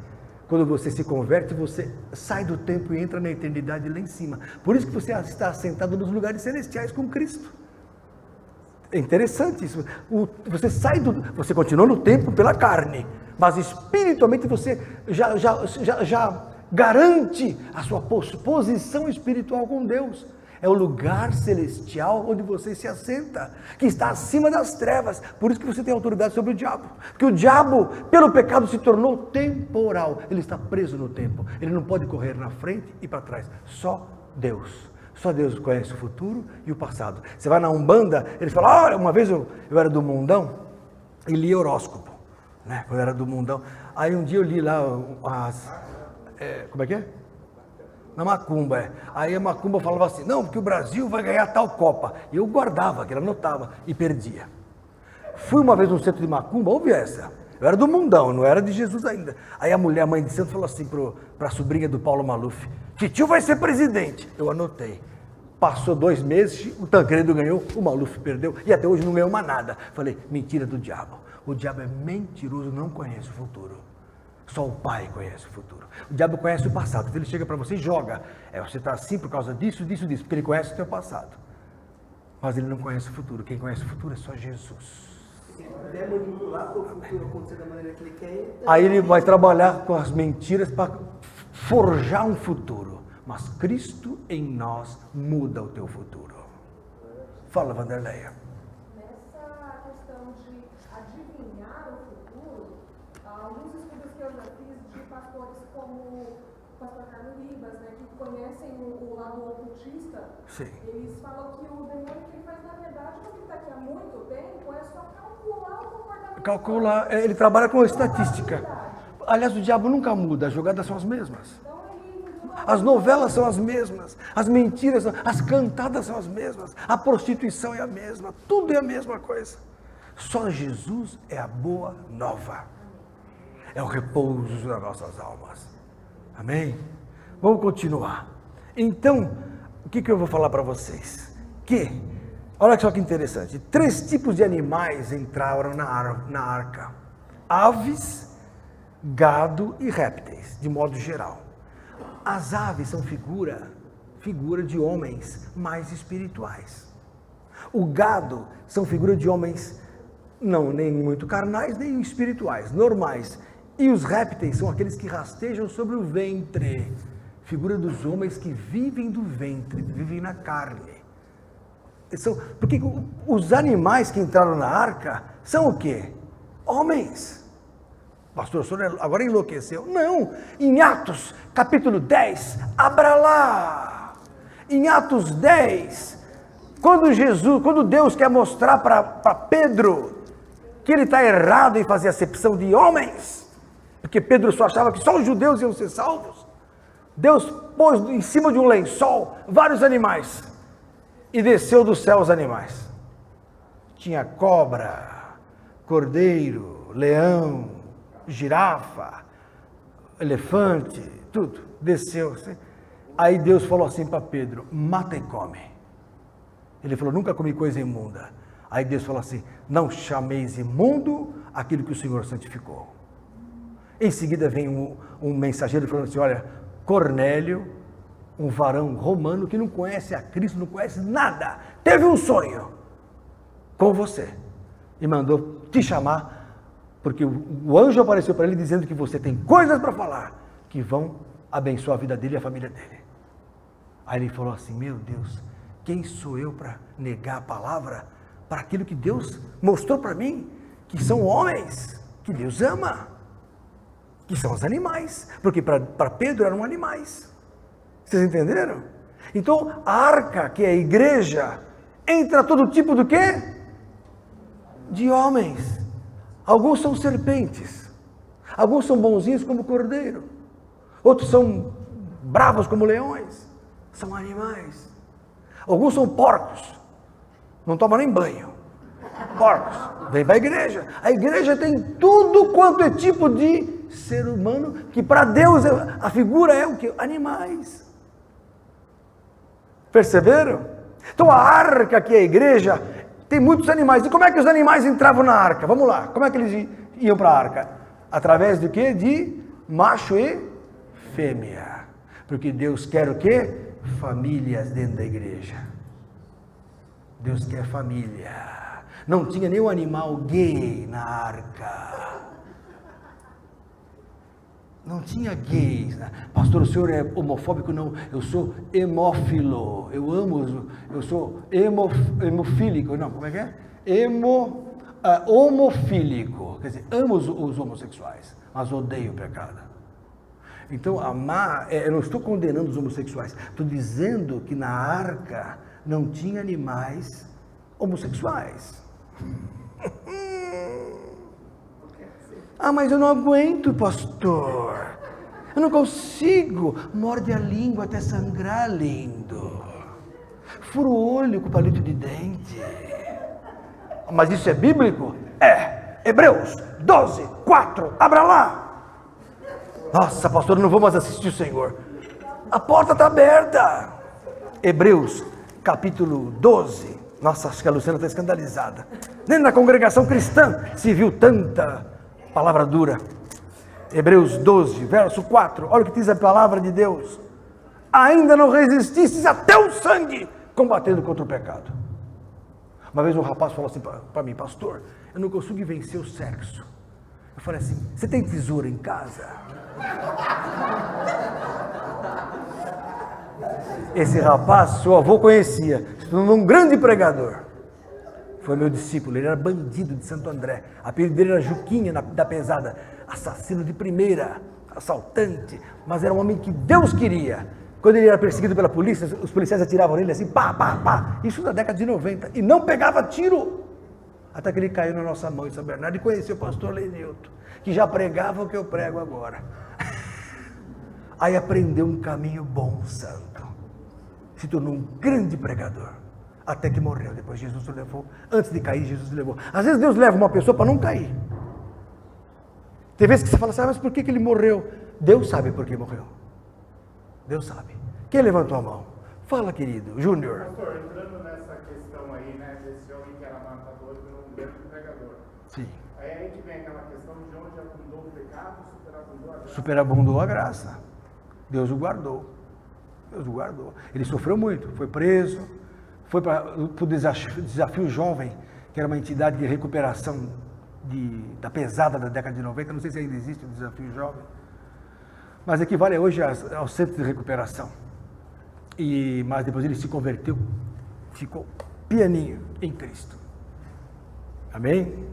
A: Quando você se converte, você sai do tempo e entra na eternidade lá em cima. Por isso que você está assentado nos lugares celestiais com Cristo. É interessante isso. Você continua no tempo pela carne, mas espiritualmente você já garante a sua posição espiritual com Deus. É o lugar celestial onde você se assenta, que está acima das trevas. Por isso que você tem autoridade sobre o diabo. Porque o diabo, pelo pecado, se tornou temporal. Ele está preso no tempo. Ele não pode correr na frente e para trás. Só Deus. Só Deus conhece o futuro e o passado. Você vai na Umbanda, ele fala, olha, uma vez eu era do mundão e li horóscopo, né? Quando eu era do mundão. Aí um dia eu li lá como é que é? Na macumba, Aí a macumba falava assim, não, porque o Brasil vai ganhar tal Copa. E eu guardava, que ela anotava, e perdia. Fui uma vez num centro de macumba, ouve essa. Eu era do mundão, não era de Jesus ainda. Aí a mulher, a mãe de santo, falou assim para a sobrinha do Paulo Maluf, titio vai ser presidente. Eu anotei. Passou 2 meses, o Tancredo ganhou, o Maluf perdeu, e até hoje não ganhou mais nada. Falei, mentira do diabo. O diabo é mentiroso, não conhece o futuro. Só o Pai conhece o futuro. O diabo conhece o passado. Então ele chega para você e joga. Você está assim por causa disso, porque ele conhece o teu passado. Mas ele não conhece o futuro. Quem conhece o futuro é só Jesus.
E: Se ele puder manipular para o futuro acontecer da maneira que ele quer...
A: Aí ele vai trabalhar com as mentiras para forjar um futuro. Mas Cristo em nós muda o teu futuro. Fala, Vanderleia.
C: Nessa questão de adivinhar o futuro, alguns estudos que eu já fiz de pastores como o pastor Carlos Ribas, né, que conhecem o lado ocultista,
A: Sim.
C: eles falam que o demônio que ele faz, na verdade, quando ele está aqui há muito tempo, é só calcular o comportamento.
A: Calcular, ele trabalha com estatística. Aliás, o diabo nunca muda, as jogadas são as mesmas. As novelas são as mesmas, as mentiras, as cantadas são as mesmas, a prostituição é a mesma, tudo é a mesma coisa. Só Jesus é a boa nova, é o repouso das nossas almas. Amém? Vamos continuar. Então, o que eu vou falar para vocês? Olha só que interessante, 3 tipos de animais entraram na arca: aves, gado e répteis, de modo geral. As aves são figura de homens mais espirituais. O gado são figura de homens nem muito carnais, nem espirituais, normais. E os répteis são aqueles que rastejam sobre o ventre, figura dos homens que vivem do ventre, vivem na carne. Porque os animais que entraram na arca são o quê? Homens. Pastor, o senhor agora enlouqueceu? Não, em Atos capítulo 10, abra lá. Em Atos 10, quando Deus quer mostrar para Pedro que ele está errado em fazer acepção de homens, porque Pedro só achava que só os judeus iam ser salvos, Deus pôs em cima de um lençol vários animais e desceu do céu os animais. Tinha cobra, cordeiro, leão, girafa, elefante, tudo, desceu. Aí Deus falou assim para Pedro, mata e come. Ele falou, nunca comi coisa imunda. Aí Deus falou assim, não chameis imundo aquilo que o Senhor santificou. Em seguida vem um mensageiro falando assim, olha, Cornélio, um varão romano que não conhece a Cristo, não conhece nada, teve um sonho com você e mandou te chamar, porque o anjo apareceu para ele dizendo que você tem coisas para falar que vão abençoar a vida dele e a família dele. Aí ele falou assim, meu Deus, quem sou eu para negar a palavra para aquilo que Deus mostrou para mim, que são homens, que Deus ama, que são os animais, porque para Pedro eram animais. Vocês entenderam? Então a arca, que é a igreja, entra todo tipo do quê? De homens. Alguns são serpentes, alguns são bonzinhos como cordeiro, outros são bravos como leões, são animais. Alguns são porcos, não tomam nem banho, porcos, vem para a igreja tem tudo quanto é tipo de ser humano, que para Deus a figura é o que? Animais. Perceberam? Então a arca, que é a igreja, tem muitos animais. E como é que os animais entravam na arca? Vamos lá. Como é que eles iam para a arca? Através do quê? De macho e fêmea. Porque Deus quer o quê? Famílias dentro da igreja. Deus quer família. Não tinha nenhum animal gay na arca. Não tinha gays. Pastor, o senhor é homofóbico? Não, eu sou hemófilo. Eu sou hemofílico. Não, como é que é? Homofílico. Quer dizer, amo os homossexuais, mas odeio o pecado. Então, amar, eu não estou condenando os homossexuais. Estou dizendo que na arca não tinha animais homossexuais. Ah, mas eu não aguento, pastor. Eu não consigo. Morde a língua até sangrar, lindo. Fura o olho com palito de dente. Mas isso é bíblico? É. Hebreus 12, 4. Abra lá. Nossa, pastor, eu não vou mais assistir o Senhor. A porta está aberta. Hebreus, capítulo 12. Nossa, acho que a Luciana está escandalizada. Nem na congregação cristã se viu tanta palavra dura. Hebreus 12, verso 4. Olha o que diz a palavra de Deus. Ainda não resististes até o sangue, combatendo contra o pecado. Uma vez um rapaz falou assim para mim, pastor, eu não consigo vencer o sexo. Eu falei assim, você tem tesoura em casa? Esse rapaz, seu avô conhecia, se tornou um grande pregador. Foi meu discípulo, ele era bandido de Santo André. A apelido dele era Juquinha da pesada, assassino de primeira, assaltante, mas era um homem que Deus queria. Quando ele era perseguido pela polícia, os policiais atiravam nele assim, pá, pá, pá. Isso na década de 90, e não pegava tiro. Até que ele caiu na nossa mão em São Bernardo e conheceu o pastor Lenilton, que já pregava o que eu prego agora. Aí aprendeu um caminho bom, santo. Se tornou um grande pregador. Até que morreu. Depois Jesus o levou. Antes de cair, Jesus o levou. Às vezes Deus leva uma pessoa para não cair. Tem vezes que você fala assim, mas por que ele morreu? Deus sabe por que morreu. Deus sabe. Quem levantou a mão? Fala, querido. Júnior.
F: Pastor, entrando nessa questão aí, né, desse homem que era matador e um grande pregador.
A: Sim.
F: Aí que vem aquela questão de onde abundou o pecado, superabundou a graça.
A: Superabundou a graça. Deus o guardou. Deus o guardou. Ele sofreu muito, foi preso, foi para o desafio Jovem, que era uma entidade de recuperação da pesada da década de 90, não sei se ainda existe o Desafio Jovem, mas equivale hoje ao centro de recuperação. Mas depois ele se converteu, ficou pianinho em Cristo. Amém?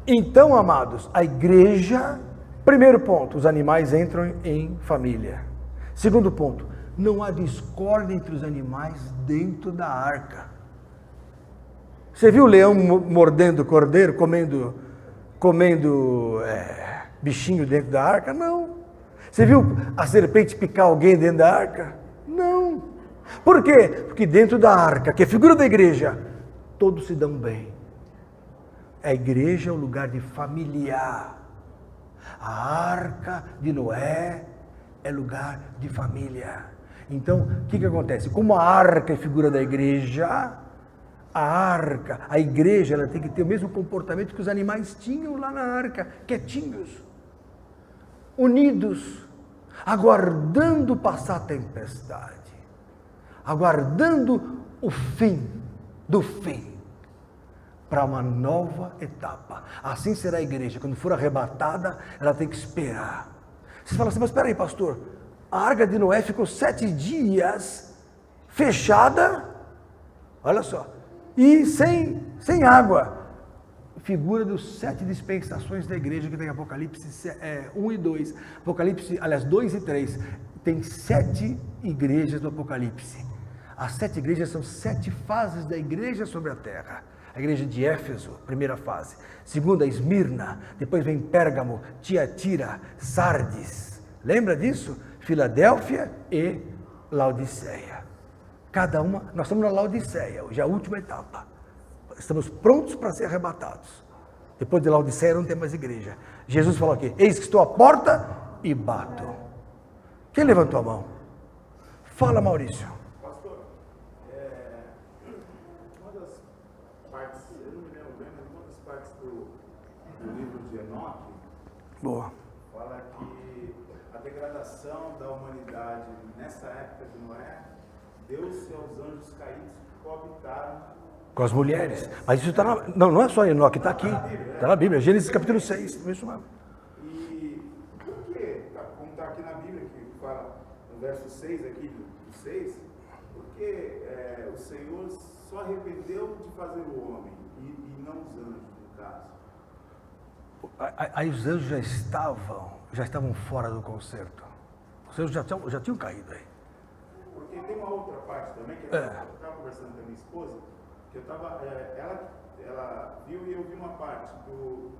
A: Então, amados, a igreja, primeiro ponto, os animais entram em família. Segundo ponto, não há discórdia entre os animais dentro da arca. Você viu o leão mordendo o cordeiro, comendo bichinho dentro da arca? Não. Você viu a serpente picar alguém dentro da arca? Não. Por quê? Porque dentro da arca, que é a figura da igreja, todos se dão bem. A igreja é um lugar de familiar. A arca de Noé é lugar de família. Então, o que acontece? Como a arca é figura da igreja, a igreja, ela tem que ter o mesmo comportamento que os animais tinham lá na arca, quietinhos, unidos, aguardando passar a tempestade, aguardando o fim do fim, para uma nova etapa. Assim será a igreja, quando for arrebatada, ela tem que esperar. Você fala assim, mas espera aí, pastor, a arca de Noé ficou 7 dias fechada, olha só, e sem água. Figura dos 7 dispensações da igreja que tem Apocalipse 1 e 2. Apocalipse, aliás, 2 e 3. Tem 7 igrejas do Apocalipse. As 7 igrejas são 7 fases da igreja sobre a terra. A igreja de Éfeso, primeira fase. Segunda, Esmirna. Depois vem Pérgamo, Tiatira, Sardes. Lembra disso? Filadélfia e Laodiceia. Cada uma, nós estamos na Laodiceia, hoje é a última etapa. Estamos prontos para ser arrebatados. Depois de Laodiceia não tem mais igreja. Jesus falou aqui, eis que estou à porta e bato. Quem levantou a mão? Fala, Maurício.
F: Pastor, uma das partes, eu não me lembro bem, mas uma das partes do livro de Enoque,
A: Boa.
F: fala que a degradação da humanidade nessa época de Noé deu-se aos anjos caídos que coabitaram
A: Com as mulheres. Mas isso está na... Não é só Enoque, está aqui. Está na Bíblia, Gênesis capítulo 6. Isso mesmo.
F: E por que, como está aqui na Bíblia, que fala no verso 6 aqui do 6, porque o Senhor só arrependeu de fazer o homem e não os anjos, no caso?
A: Aí os anjos já estavam fora do concerto. Os anjos já tinham caído aí.
F: Porque tem uma outra parte também, que eu estava conversando com a minha esposa, que eu estava, ela viu e eu vi uma parte do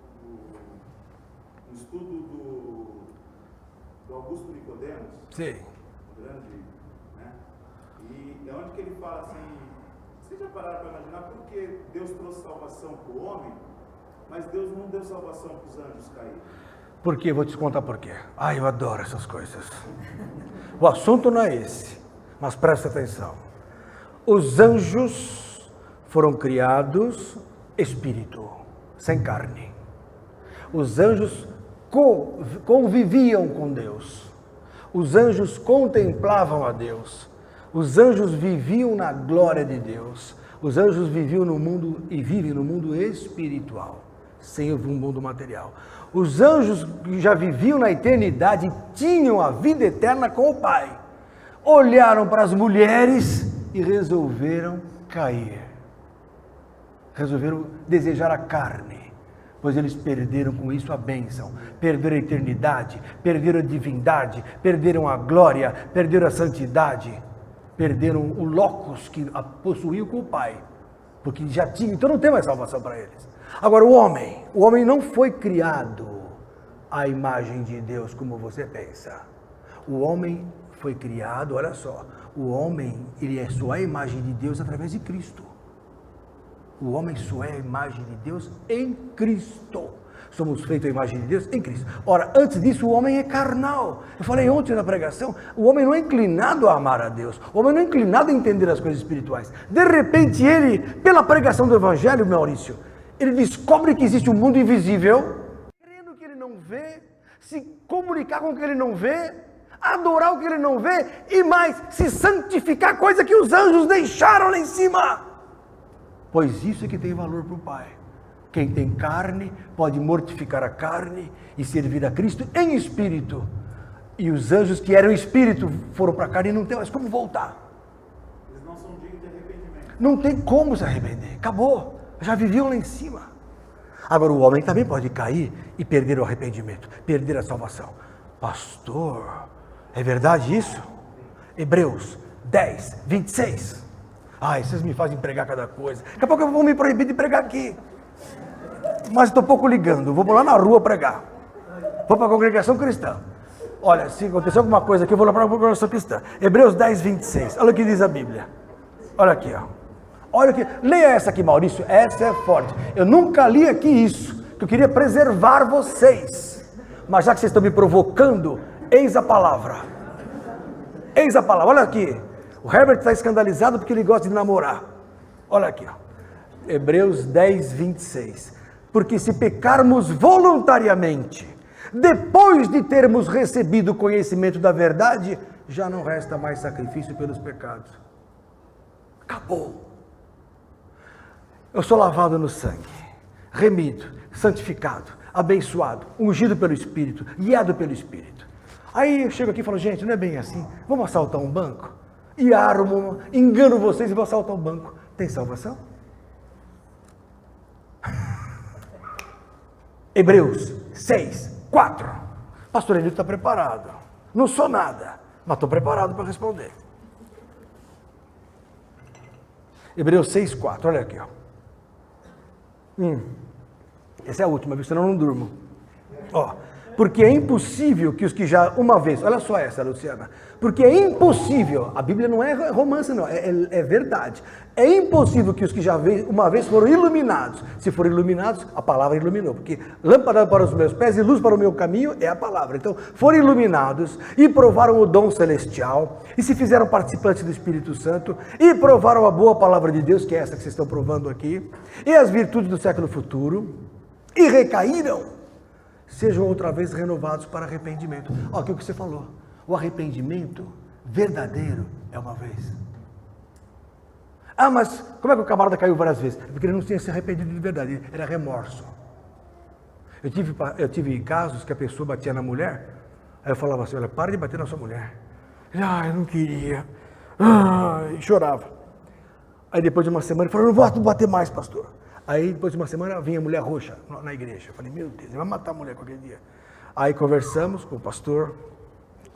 F: estudo do Augusto Nicodemos,
A: Sim.
F: grande, né? E é onde que ele fala assim, vocês já pararam para imaginar por que Deus trouxe salvação para o homem, mas Deus não deu salvação para os anjos caídos?
A: Por quê? Vou te contar por quê. Ai, eu adoro essas coisas. O assunto não é esse, mas presta atenção. Os anjos foram criados espírito, sem carne. Os anjos conviviam com Deus. Os anjos contemplavam a Deus. Os anjos viviam na glória de Deus. Os anjos viviam no mundo e vivem no mundo espiritual, sem o mundo material. Os anjos que já viviam na eternidade tinham a vida eterna com o Pai. Olharam para as mulheres e resolveram cair. Resolveram desejar a carne, pois eles perderam com isso a bênção, perderam a eternidade, perderam a divindade, perderam a glória, perderam a santidade, perderam o locus que possuíam com o Pai, porque já tinham, então não tem mais salvação para eles. Agora o homem não foi criado à imagem de Deus como você pensa. O homem foi criado, olha só, o homem, ele é só a imagem de Deus através de Cristo. O homem só é a imagem de Deus em Cristo. Somos feitos a imagem de Deus em Cristo. Ora, antes disso, o homem é carnal. Eu falei ontem na pregação, o homem não é inclinado a amar a Deus. O homem não é inclinado a entender as coisas espirituais. De repente, ele, pela pregação do Evangelho, Maurício, ele descobre que existe um mundo invisível, crendo que ele não vê, se comunicar com o que ele não vê, adorar o que ele não vê, e mais, se santificar, coisa que os anjos deixaram lá em cima. Pois isso é que tem valor para o Pai. Quem tem carne pode mortificar a carne e servir a Cristo em espírito. E os anjos que eram espírito foram para a carne e não tem mais como voltar.
F: Eles não são dignos de arrependimento.
A: Não tem como se arrepender. Acabou. Já viviam lá em cima. Agora o homem também pode cair e perder o arrependimento, perder a salvação. Pastor, é verdade isso? Hebreus 10, 26. Ai, vocês me fazem pregar cada coisa. Daqui a pouco eu vou me proibir de pregar aqui. Mas estou pouco ligando, vou lá na rua pregar. Vou para a congregação cristã. Olha, se acontecer alguma coisa aqui, eu vou lá para a congregação cristã. Hebreus 10, 26. Olha o que diz a Bíblia. Olha aqui, ó. Olha aqui. Leia essa aqui, Maurício. Essa é forte. Eu nunca li aqui isso, que eu queria preservar vocês. Mas já que vocês estão me provocando, eis a palavra. Eis a palavra. Olha aqui. O Herbert está escandalizado porque ele gosta de namorar. Olha aqui, ó. Hebreus 10, 26. Porque se pecarmos voluntariamente, depois de termos recebido o conhecimento da verdade, já não resta mais sacrifício pelos pecados. Acabou. Eu sou lavado no sangue, remido, santificado, abençoado, ungido pelo Espírito, guiado pelo Espírito. Aí eu chego aqui e falo, gente, não é bem assim. Vamos assaltar um banco? E armo, engano vocês e vou assaltar o banco. Tem salvação? Hebreus 6, 4. Pastor Elito está preparado. Não sou nada, mas estou preparado para responder. Hebreus 6, 4. Olha aqui, ó. Essa é a última, senão eu não durmo. Ó. Porque é impossível que os que já uma vez, olha só essa, Luciana, porque é impossível, a Bíblia não é romance não, é verdade, é impossível que os que já uma vez foram iluminados, se forem iluminados, a palavra iluminou, porque lâmpada para os meus pés e luz para o meu caminho é a palavra, então foram iluminados e provaram o dom celestial, e se fizeram participantes do Espírito Santo, e provaram a boa palavra de Deus, que é essa que vocês estão provando aqui, e as virtudes do século futuro, e recaíram, sejam outra vez renovados para arrependimento. Olha aqui o que você falou. O arrependimento verdadeiro é uma vez. Ah, mas como é que o camarada caiu várias vezes? Porque ele não tinha se arrependido de verdade, era remorso. Eu tive casos que a pessoa batia na mulher, aí eu falava assim, olha, para de bater na sua mulher. Ele, eu não queria. E chorava. Aí depois de uma semana, ele falou, eu não vou bater mais, pastor. Aí depois de uma semana, vinha a mulher roxa na igreja. Eu falei, meu Deus, ele vai matar a mulher qualquer dia. Aí conversamos com o pastor,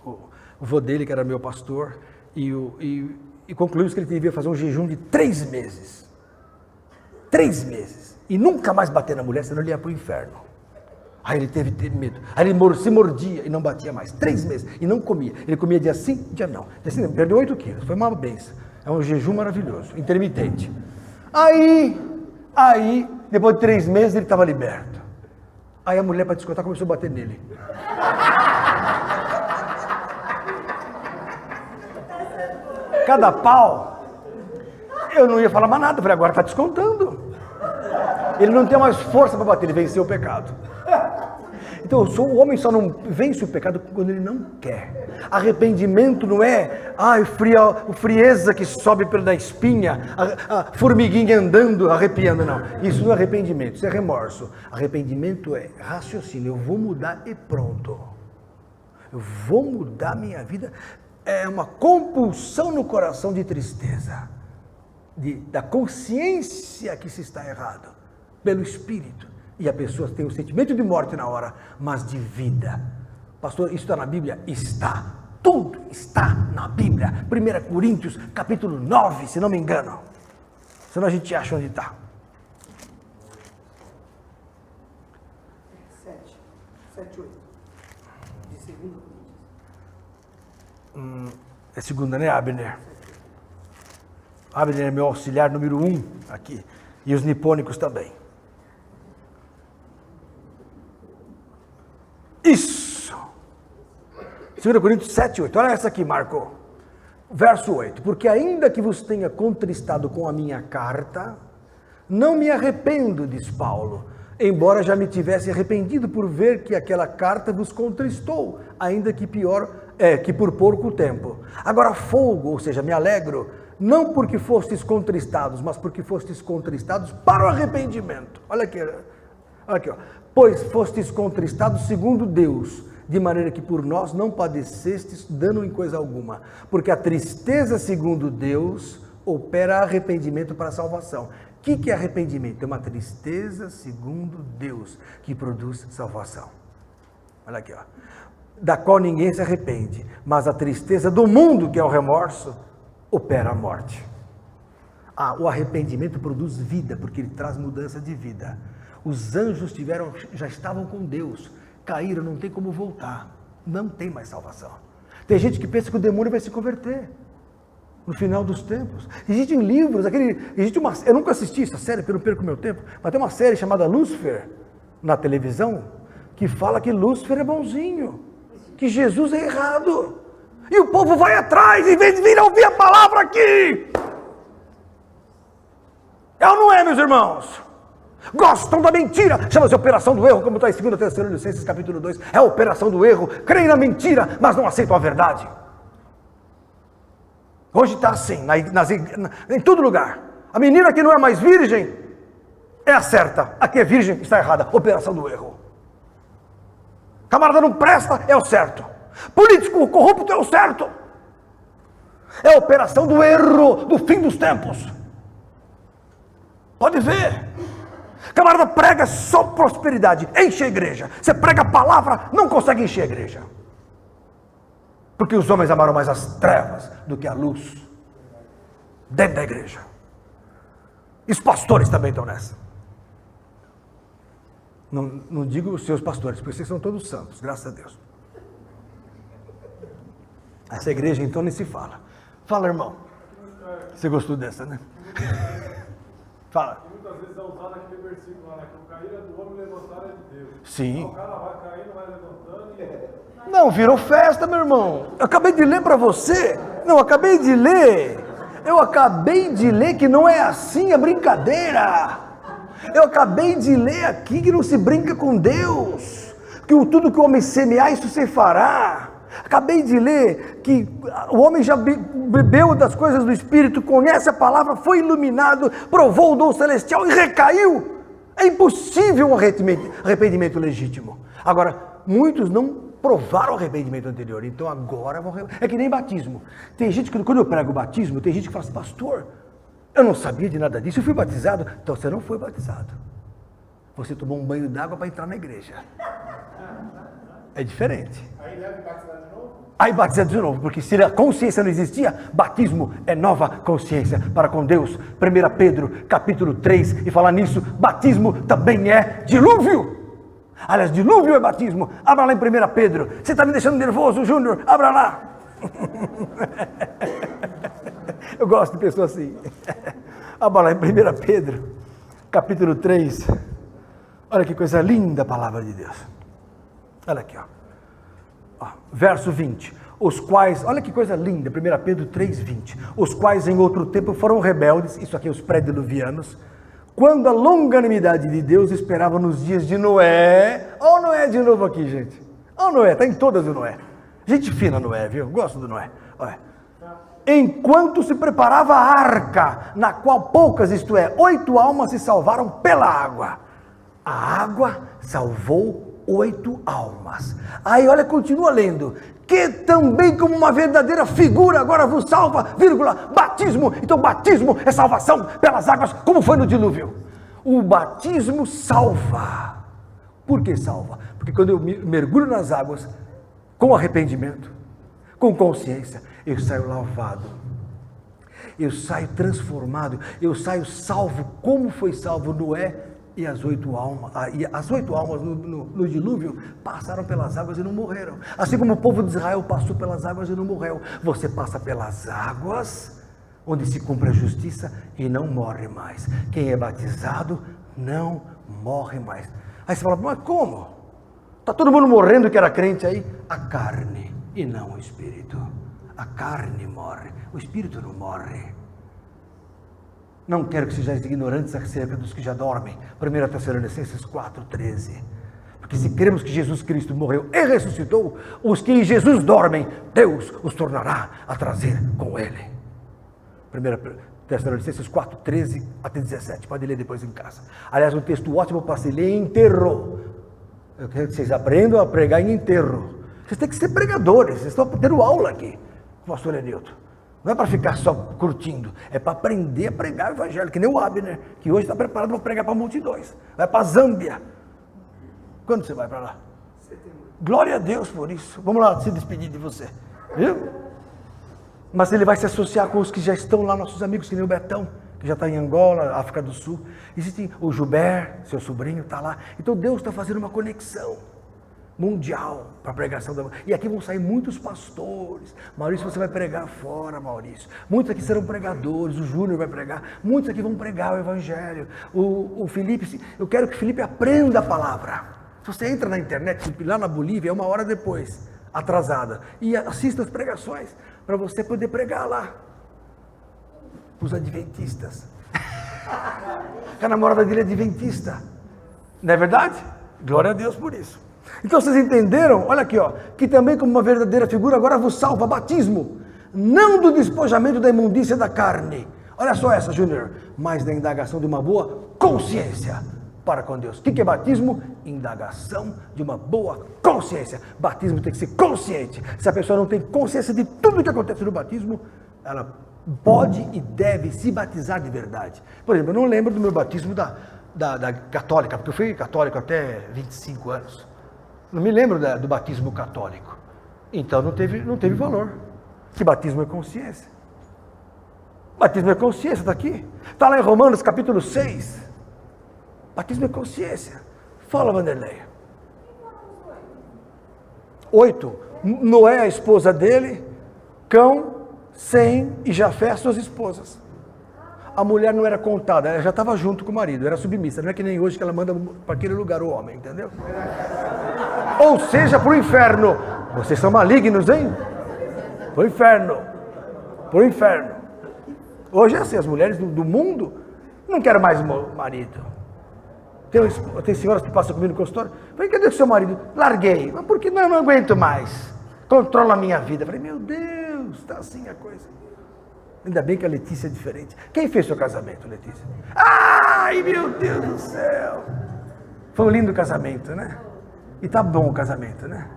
A: o vô dele, que era meu pastor, e concluímos que ele devia fazer um jejum de 3 meses. 3 meses. E nunca mais bater na mulher, senão ele ia para o inferno. Aí ele teve medo. Aí ele se mordia e não batia mais. 3 meses. E não comia. Ele comia dia sim, dia não. Dia sim, perdeu 8 quilos. Foi uma benção. É um jejum maravilhoso, intermitente. Aí, depois de 3 meses, ele estava liberto. Aí a mulher, para descontar, começou a bater nele. Cada pau, eu não ia falar mais nada. Eu falei, agora está descontando. Ele não tem mais força para bater, ele venceu o pecado. Então, o homem só não vence o pecado quando ele não quer. Arrependimento não é frieza que sobe pela espinha, a formiguinha andando, arrepiando, não. Isso não é arrependimento, isso é remorso. Arrependimento é raciocínio, eu vou mudar e pronto. Eu vou mudar minha vida. É uma compulsão no coração de tristeza, da consciência que se está errado, pelo Espírito. E a pessoa tem o sentimento de morte na hora, mas de vida. Pastor, isso está na Bíblia? Está. Tudo está na Bíblia. 1 Coríntios, capítulo 9, se não me engano. Senão a gente acha onde está.
E: 7, 8. De 2 Coríntios.
A: É segunda, né, Abner? Abner é meu auxiliar número 1 aqui. E os nipônicos também. Isso! 2 Coríntios 7, 8. Olha essa aqui, Marco. Verso 8. Porque ainda que vos tenha contristado com a minha carta, não me arrependo, diz Paulo, embora já me tivesse arrependido por ver que aquela carta vos contristou, ainda que que por pouco tempo. Agora folgo, ou seja, me alegro, não porque fostes contristados, mas porque fostes contristados para o arrependimento. Olha aqui, ó. Pois fostes contristados segundo Deus, de maneira que por nós não padecestes dano em coisa alguma. Porque a tristeza segundo Deus opera arrependimento para a salvação. O que é arrependimento? É uma tristeza segundo Deus, que produz salvação. Olha aqui, ó. Da qual ninguém se arrepende, mas a tristeza do mundo, que é o remorso, opera a morte. O arrependimento produz vida, porque ele traz mudança de vida. Os anjos já estavam com Deus, caíram, não tem como voltar, não tem mais salvação. Tem gente que pensa que o demônio vai se converter no final dos tempos. Existem livros, eu nunca assisti essa série, porque eu não perco meu tempo, mas tem uma série chamada Lúcifer na televisão, que fala que Lúcifer é bonzinho, que Jesus é errado, e o povo vai atrás, em vez de vir ouvir a palavra aqui. É ou não é, meus irmãos? Gostam da mentira, chama-se operação do erro, como está em 2 Tessalonicenses capítulo 2, é a operação do erro, creem na mentira, mas não aceitam a verdade. Hoje está assim, em todo lugar, a menina que não é mais virgem, é a certa, a que é virgem está errada, operação do erro. Camarada não presta, é o certo, político corrupto é o certo, é a operação do erro, do fim dos tempos. Pode ver. Camarada prega só prosperidade, enche a igreja. Você prega a palavra, não consegue encher a igreja. Porque os homens amaram mais as trevas do que a luz dentro da igreja. E os pastores também estão nessa. Não digo os seus pastores, porque vocês são todos santos, graças a Deus. Essa igreja então nem se fala. Fala, irmão. Você gostou dessa, né? Fala.
B: Muitas vezes é usado aquele versículo lá, que o cair é do homem, levantar é de Deus.
A: Sim.
B: O cara vai caindo, vai levantando e...
A: Não, virou festa, meu irmão. Eu acabei de ler para você. Não, eu acabei de ler que não é assim, é brincadeira. Eu acabei de ler aqui que não se brinca com Deus. Que tudo que o homem semear, isso se fará. Acabei de ler que o homem já bebeu das coisas do Espírito, conhece a palavra, foi iluminado, provou o dom celestial e recaiu. É impossível um arrependimento legítimo. Agora, muitos não provaram o arrependimento anterior, então agora vão... É que nem batismo. Tem gente que, quando eu prego o batismo, tem gente que fala assim, pastor, eu não sabia de nada disso, eu fui batizado. Então você não foi batizado. Você tomou um banho d'água para entrar na igreja. É diferente.
F: Aí deve batizar de novo?
A: Aí batiza de novo, porque se a consciência não existia, batismo é nova consciência para com Deus. 1 Pedro, capítulo 3, e falar nisso, batismo também é dilúvio. Aliás, dilúvio é batismo. Abra lá em 1 Pedro. Você está me deixando nervoso, Júnior? Abra lá. Eu gosto de pessoas assim. Abra lá em 1 Pedro, capítulo 3. Olha que coisa linda a palavra de Deus. Olha aqui, ó. Verso 20, os quais, olha que coisa linda, 1 Pedro 3,20, os quais em outro tempo foram rebeldes, isso aqui é os pré-diluvianos, quando a longanimidade de Deus esperava nos dias de Noé. Olha o Noé de novo aqui, gente. Olha o Noé, está em todas o Noé. Gente fina Noé, viu? Gosto do Noé. Olha. Enquanto se preparava a arca, na qual poucas, isto é, 8 almas se salvaram pela água. A água salvou 8 almas. Aí olha, continua lendo, que também como uma verdadeira figura agora vos salva, vírgula, batismo. Então batismo é salvação pelas águas, como foi no dilúvio. O batismo salva. Por que salva? Porque quando eu mergulho nas águas, com arrependimento, com consciência, eu saio lavado, eu saio transformado, eu saio salvo, como foi salvo Noé. E as 8 almas no dilúvio passaram pelas águas e não morreram. Assim como o povo de Israel passou pelas águas e não morreu. Você passa pelas águas, onde se cumpre a justiça e não morre mais. Quem é batizado não morre mais. Aí você fala, mas como? Está todo mundo morrendo que era crente aí? A carne e não o espírito. A carne morre, o espírito não morre. Não quero que sejais ignorantes acerca dos que já dormem. 1 Tessalonicenses 4,13. Porque se cremos que Jesus Cristo morreu e ressuscitou, os que em Jesus dormem, Deus os tornará a trazer com Ele. 1 Tessalonicenses 4,13 até 17. Pode ler depois em casa. Aliás, um texto ótimo para se ler em enterro. Eu quero que vocês aprendam a pregar em enterro. Vocês têm que ser pregadores. Vocês estão tendo aula aqui com o pastor Lenilton. Não é para ficar só curtindo, é para aprender a pregar o evangelho, que nem o Abner, que hoje está preparado para pregar para multidões. Vai para a Zâmbia. Quando você vai para lá? Glória a Deus por isso. Vamos lá se despedir de você. Viu? Mas ele vai se associar com os que já estão lá, nossos amigos, que nem o Betão, que já está em Angola, África do Sul. Existe o Gilbert, seu sobrinho, está lá. Então Deus está fazendo uma conexão mundial para a pregação da... E aqui vão sair muitos pastores. Maurício, você vai pregar fora, Maurício. Muitos aqui serão pregadores, o Júnior vai pregar. Muitos aqui vão pregar o evangelho. O Felipe, eu quero que o Felipe aprenda a palavra. Se você entra na internet, lá na Bolívia, é 1 hora depois, atrasada, e assista as pregações, para você poder pregar lá. Os adventistas. A namorada dele é adventista. Não é verdade? Glória a Deus por isso. Então vocês entenderam? Olha aqui, ó, que também como uma verdadeira figura agora vos salva, batismo, não do despojamento da imundícia da carne. Olha só essa, Júnior, mas da indagação de uma boa consciência para com Deus. O que é batismo? Indagação de uma boa consciência. Batismo tem que ser consciente. Se a pessoa não tem consciência de tudo o que acontece no batismo, ela pode e deve se batizar de verdade. Por exemplo, eu não lembro do meu batismo da católica, porque eu fui católico até 25 anos. Não me lembro do batismo católico. Então não teve valor. Que batismo é consciência. Batismo é consciência, está aqui. Está lá em Romanos capítulo 6. Batismo é consciência. Fala, Vanderlei. 8. Noé, a esposa dele, Cão, Sem e Jafé, suas esposas. A mulher não era contada, ela já estava junto com o marido, era submissa. Não é que nem hoje que ela manda para aquele lugar o homem, entendeu? Ou seja, para o inferno. Vocês são malignos, hein? Para o inferno. Para o inferno. Hoje é assim, as mulheres do mundo não querem mais marido. Tem senhoras que passam comigo no consultório. Falei, cadê o seu marido? Larguei. Mas por que não aguento mais? controla a minha vida. Eu falei, meu Deus, está assim a coisa. Ainda bem que a Letícia é diferente. Quem fez seu casamento, Letícia? Ai, meu Deus do céu. Foi um lindo casamento, né? E tá bom o casamento, né?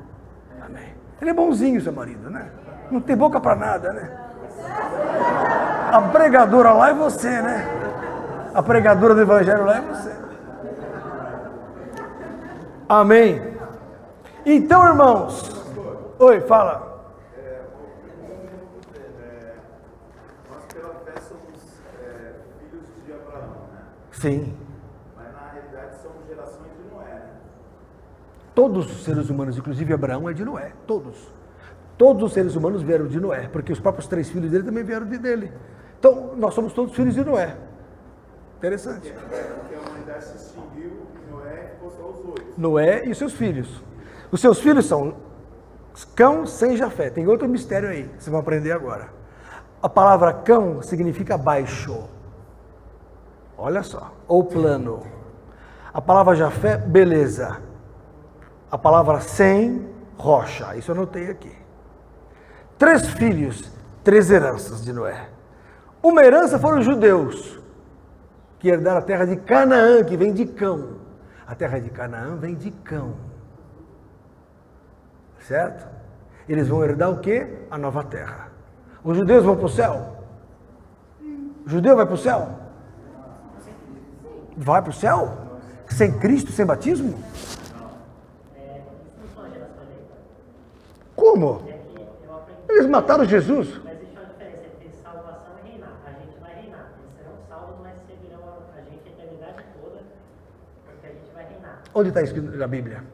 A: Amém. Ele é bonzinho, seu marido, né? Não tem boca para nada, né? A pregadora lá é você, né? A pregadora do evangelho lá é você. Amém. Então, irmãos. Oi, fala.
F: Nós pela fé somos filhos de Abraão, né?
A: Sim.
F: Mas na realidade somos gerações de Noé, né?
A: Todos os seres humanos, inclusive Abraão, é de Noé. Todos. Todos os seres humanos vieram de Noé, porque os próprios 3 filhos dele também vieram dele. Então, nós somos todos filhos de Noé. Interessante.
F: Porque a humanidade se extinguiu e Noé ficou só os 8.
A: Noé e seus filhos. Os seus filhos são Cão, Sem e Jafé. Tem outro mistério aí, que vocês vão aprender agora. A palavra cão significa baixo. Olha só. Ou plano. A palavra Jafé, beleza. A palavra Sem, rocha. Isso eu anotei aqui. 3 filhos, 3 heranças de Noé. Uma herança foram os judeus, que herdaram a terra de Canaã, que vem de cão. A terra de Canaã vem de cão. Certo? Eles vão herdar o quê? A nova terra. Os judeus vão para o céu? O judeu vai para o céu? Vai para o céu? Sem Cristo, sem batismo? Como? Eles mataram Jesus.
D: Mas existe uma diferença entre salvação e reinar. A gente vai reinar. Eles serão salvos, mas servirão a gente a eternidade toda, porque a gente vai reinar.
A: Onde está escrito na Bíblia?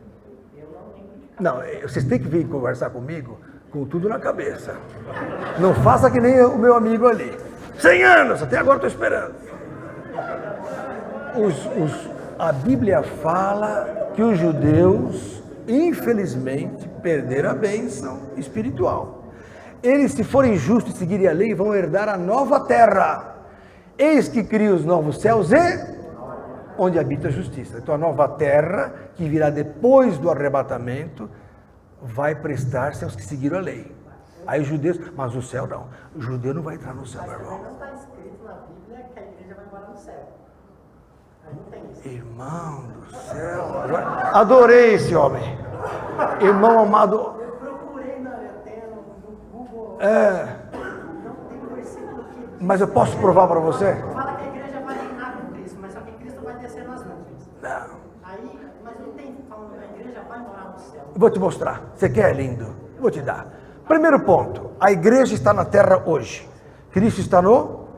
D: Eu não lembro de cabeça.
A: Não, vocês têm que vir conversar comigo com tudo na cabeça. Não faça que nem o meu amigo ali. 100 anos, até agora estou esperando. A Bíblia fala que os judeus, infelizmente, perderam a bênção espiritual. Eles, se forem justos e seguirem a lei, vão herdar a nova terra. Eis que cria os novos céus e onde habita a justiça. Então a nova terra, que virá depois do arrebatamento, vai prestar-se aos que seguiram a lei. Aí os judeus, mas o céu não. O judeu não vai entrar no céu, meu irmão.
D: Não está escrito na Bíblia que a igreja vai morar no céu. Aí não tem isso.
A: Irmão do céu. Adorei esse homem. Irmão amado.
D: Eu procurei até no Google. Não tem versículo que
A: Mas eu posso provar para você?
D: fala que a igreja vai reinar com Cristo, mas só que Cristo vai descer nas nuvens.
A: Não.
D: Aí, mas não tem falando que a igreja vai morar no céu.
A: Eu vou te mostrar. Você quer, lindo? Eu vou te dar. Primeiro ponto. A igreja está na terra hoje. Cristo está no...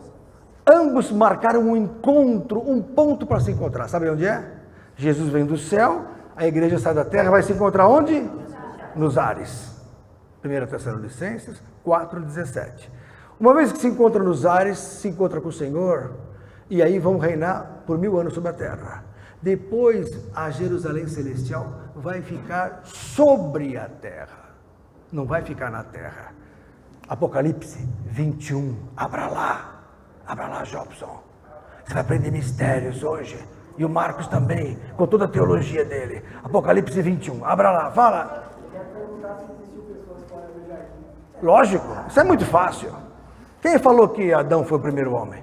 A: Ambos marcaram um encontro, um ponto para se encontrar. Sabe onde é? Jesus vem do céu, a igreja sai da terra, vai se encontrar onde? Nos ares. 1 Tessalonicenses 4,17. Uma vez que se encontra nos ares, se encontra com o Senhor, e aí vão reinar por 1000 anos sobre a terra. Depois, a Jerusalém celestial vai ficar sobre a terra. Não vai ficar na terra. Apocalipse 21. Abra lá, Jobson. Você vai aprender mistérios hoje. E o Marcos também, com toda a teologia dele. Apocalipse 21. Abra lá, fala. Lógico, isso é muito fácil. Quem falou que Adão foi o primeiro homem?